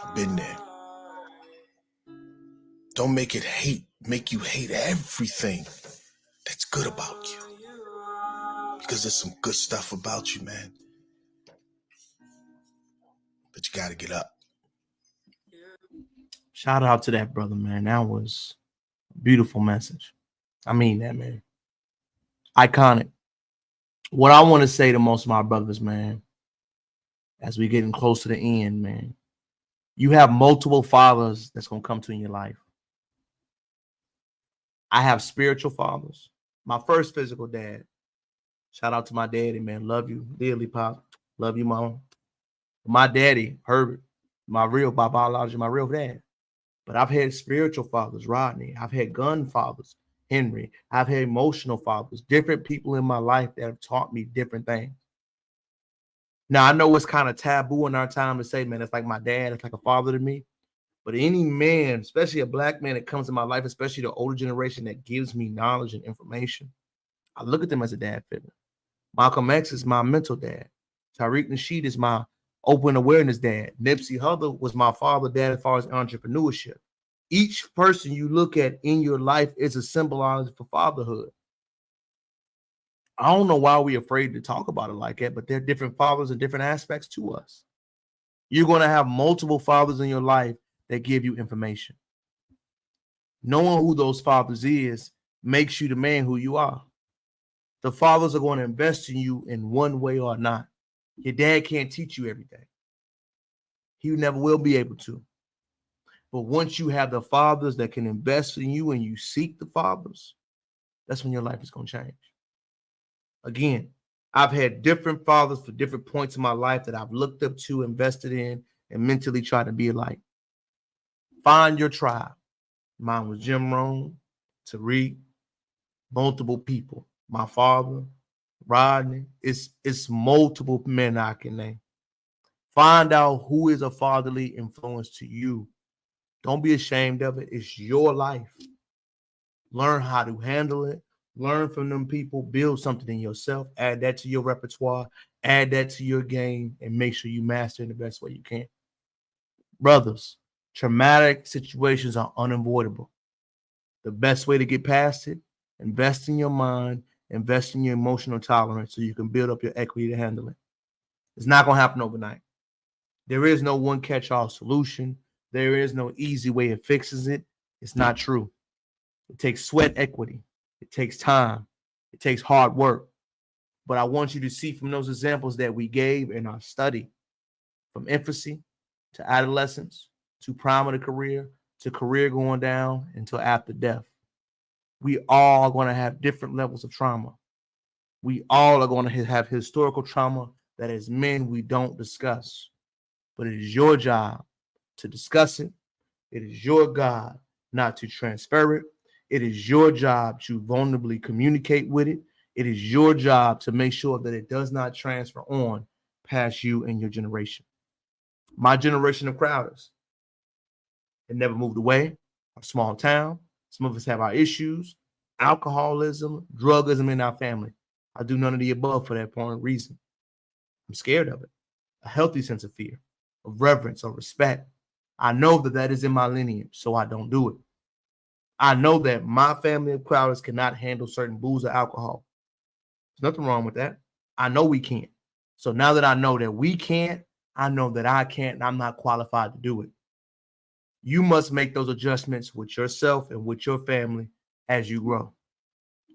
I've been there. Don't make you hate everything that's good about you. Because there's some good stuff about you, man. But you gotta get up. Shout out to that brother, man. That was a beautiful message. I mean that, man. Iconic. What I want to say to most of my brothers, man, as we getting close to the end, man, you have multiple fathers that's going to come to in your life. I have spiritual fathers. My first physical dad. Shout out to my daddy, man. Love you dearly, Pop. Love you, Mama. My daddy, Herbert, my real biology, my real dad. But I've had spiritual fathers, Rodney. I've had gun fathers, Henry. I've had emotional fathers, different people in my life that have taught me different things. Now, I know it's kind of taboo in our time to say, man, it's like my dad, it's like a father to me. But any man, especially a black man that comes in my life, especially the older generation that gives me knowledge and information, I look at them as a dad figure. Malcolm X is my mental dad. Tariq Nasheed is my open awareness dad. Nipsey Hussle was my father dad as far as entrepreneurship. Each person you look at in your life is a symbolizer for fatherhood. I don't know why we're afraid to talk about it like that, but there are different fathers and different aspects to us. You're going to have multiple fathers in your life that give you information. Knowing who those fathers is makes you the man who you are. The fathers are going to invest in you in one way or not. Your dad can't teach you everything. He never will be able to. But once you have the fathers that can invest in you and you seek the fathers, that's when your life is going to change. Again, I've had different fathers for different points in my life that I've looked up to, invested in, and mentally tried to be alike. Find your tribe. Mine was Jim Rohn, Tariq, multiple people. My father, Rodney. It's multiple men I can name. Find out who is a fatherly influence to you. Don't be ashamed of it. It's your life. Learn how to handle it. Learn from them people. Build something in yourself. Add that to your repertoire. Add that to your game and make sure you master it the best way you can. Brothers, traumatic situations are unavoidable. The best way to get past it, invest in your mind, invest in your emotional tolerance so you can build up your equity to handle it. It's not going to happen overnight. There is no one catch-all solution. There is no easy way it fixes it. It's not true. It takes sweat equity. It takes time. It takes hard work. But I want you to see from those examples that we gave in our study, from infancy to adolescence, to prime of the career, to career going down until after death. We all are going to have different levels of trauma. We all are going to have historical trauma that as men we don't discuss. But it is your job to discuss it. It is your job not to transfer it. It is your job to vulnerably communicate with it. It is your job to make sure that it does not transfer on past you and your generation. My generation of Crowders, it never moved away. Our small town. Some of us have our issues, alcoholism, drugism in our family. I do none of the above for that point reason. I'm scared of it. A healthy sense of fear, of reverence, of respect. I know that that is in my lineage, so I don't do it. I know that my family of Crowders cannot handle certain booze or alcohol. There's nothing wrong with that. I know we can't. So now that I know that we can't, I know that I can't, and I'm not qualified to do it. You must make those adjustments with yourself and with your family as you grow.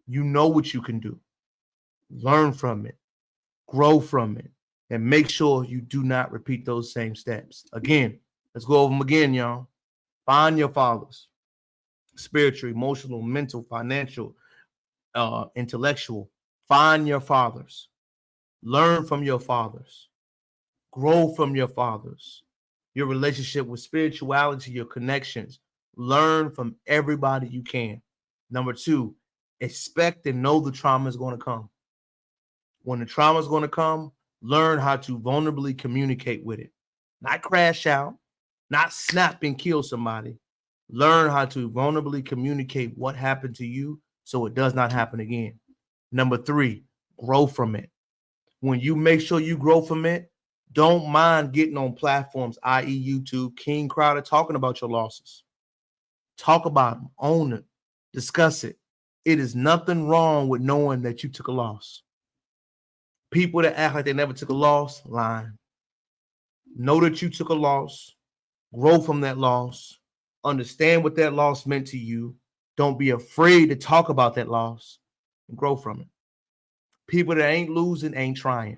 You know what you can do. Learn from it, grow from it, and make sure you do not repeat those same steps. Again, let's go over them again, y'all. Find your fathers, spiritual, emotional, mental, financial, intellectual. Find your fathers. Learn from your fathers. Grow from your fathers. Your relationship with spirituality, your connections. Learn from everybody you can. Number 2, expect and know the trauma is going to come. When the trauma is going to come, learn how to vulnerably communicate with it. Not crash out, not snap and kill somebody. Learn how to vulnerably communicate what happened to you so it does not happen again. Number 3, grow from it. When you make sure you grow from it, don't mind getting on platforms, i.e. YouTube, King Crowder, talking about your losses. Talk about them, own it, discuss it. It is nothing wrong with knowing that you took a loss. People that act like they never took a loss, lying. Know that you took a loss, grow from that loss, understand what that loss meant to you. Don't be afraid to talk about that loss and grow from it. People that ain't losing ain't trying.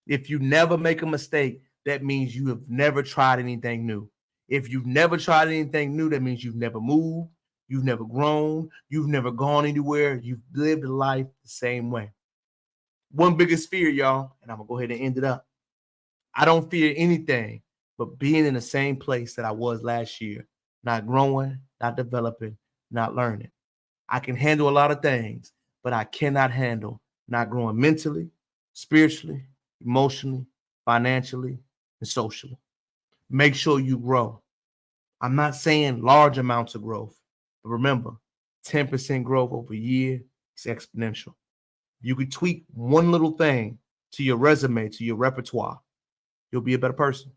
If you never make a mistake, that means you have never tried anything new. If you've never tried anything new, that means you've never moved, you've never grown, you've never gone anywhere, you've lived life the same way. One biggest fear, y'all, and I'm going to go ahead and end it up. I don't fear anything but being in the same place that I was last year, not growing, not developing, not learning. I can handle a lot of things, but I cannot handle not growing mentally, spiritually, emotionally, financially, and socially. Make sure you grow. I'm not saying large amounts of growth, but remember, 10% growth over a year is exponential. You could tweak one little thing to your resume, to your repertoire. You'll be a better person.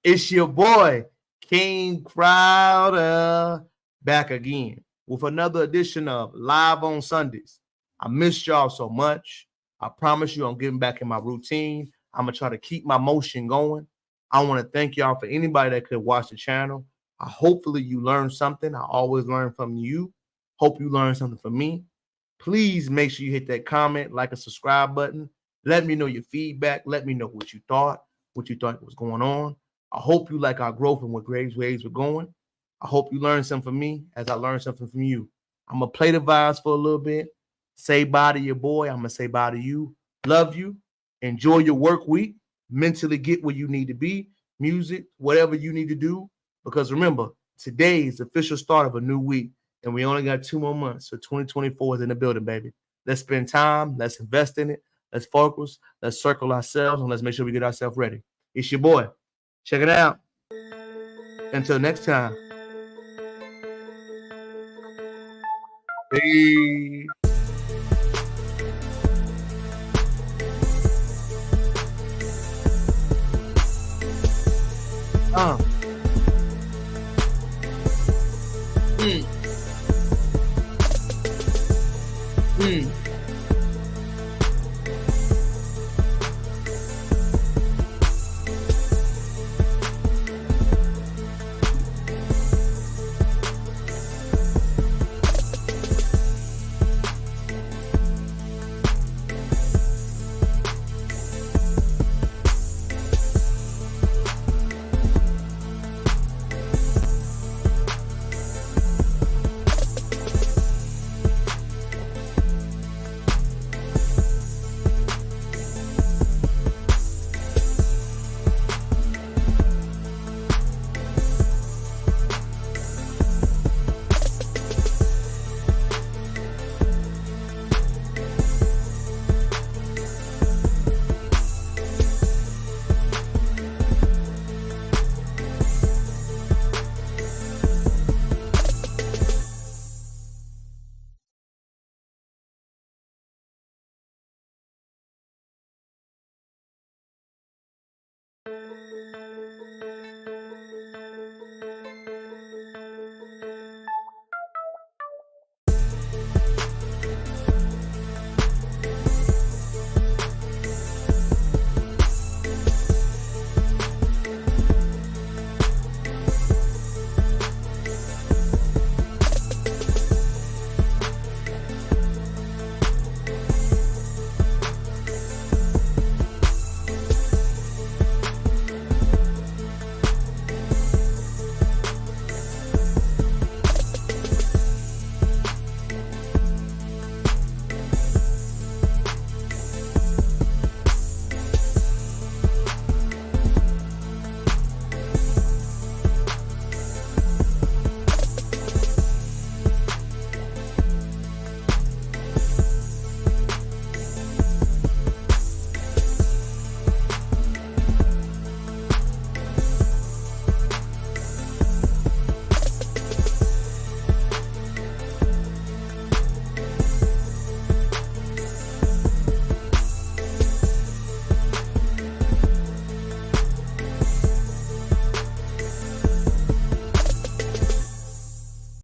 It's your boy, King Crowder, back again with another edition of Live on Sundays. I missed y'all so much. I promise you I'm getting back in my routine. I'm going to try to keep my motion going. I want to thank y'all for anybody that could watch the channel. Hopefully you learned something. I always learn from you. Hope you learned something from me. Please make sure you hit that comment, like, and subscribe button. Let me know your feedback. Let me know what you thought was going on. I hope you like our growth and what ways we're going. I hope you learned something from me as I learned something from you. I'm going to play the vibes for a little bit. Say bye to your boy. I'm going to say bye to you. Love you. Enjoy your work week. Mentally get where you need to be. Music, whatever you need to do. Because remember, today is the official start of a new week. And we only got 2 more months. So 2024 is in the building, baby. Let's spend time. Let's invest in it. Let's focus. Let's circle ourselves. And let's make sure we get ourselves ready. It's your boy. Check it out. Until next time. Hey. Mm.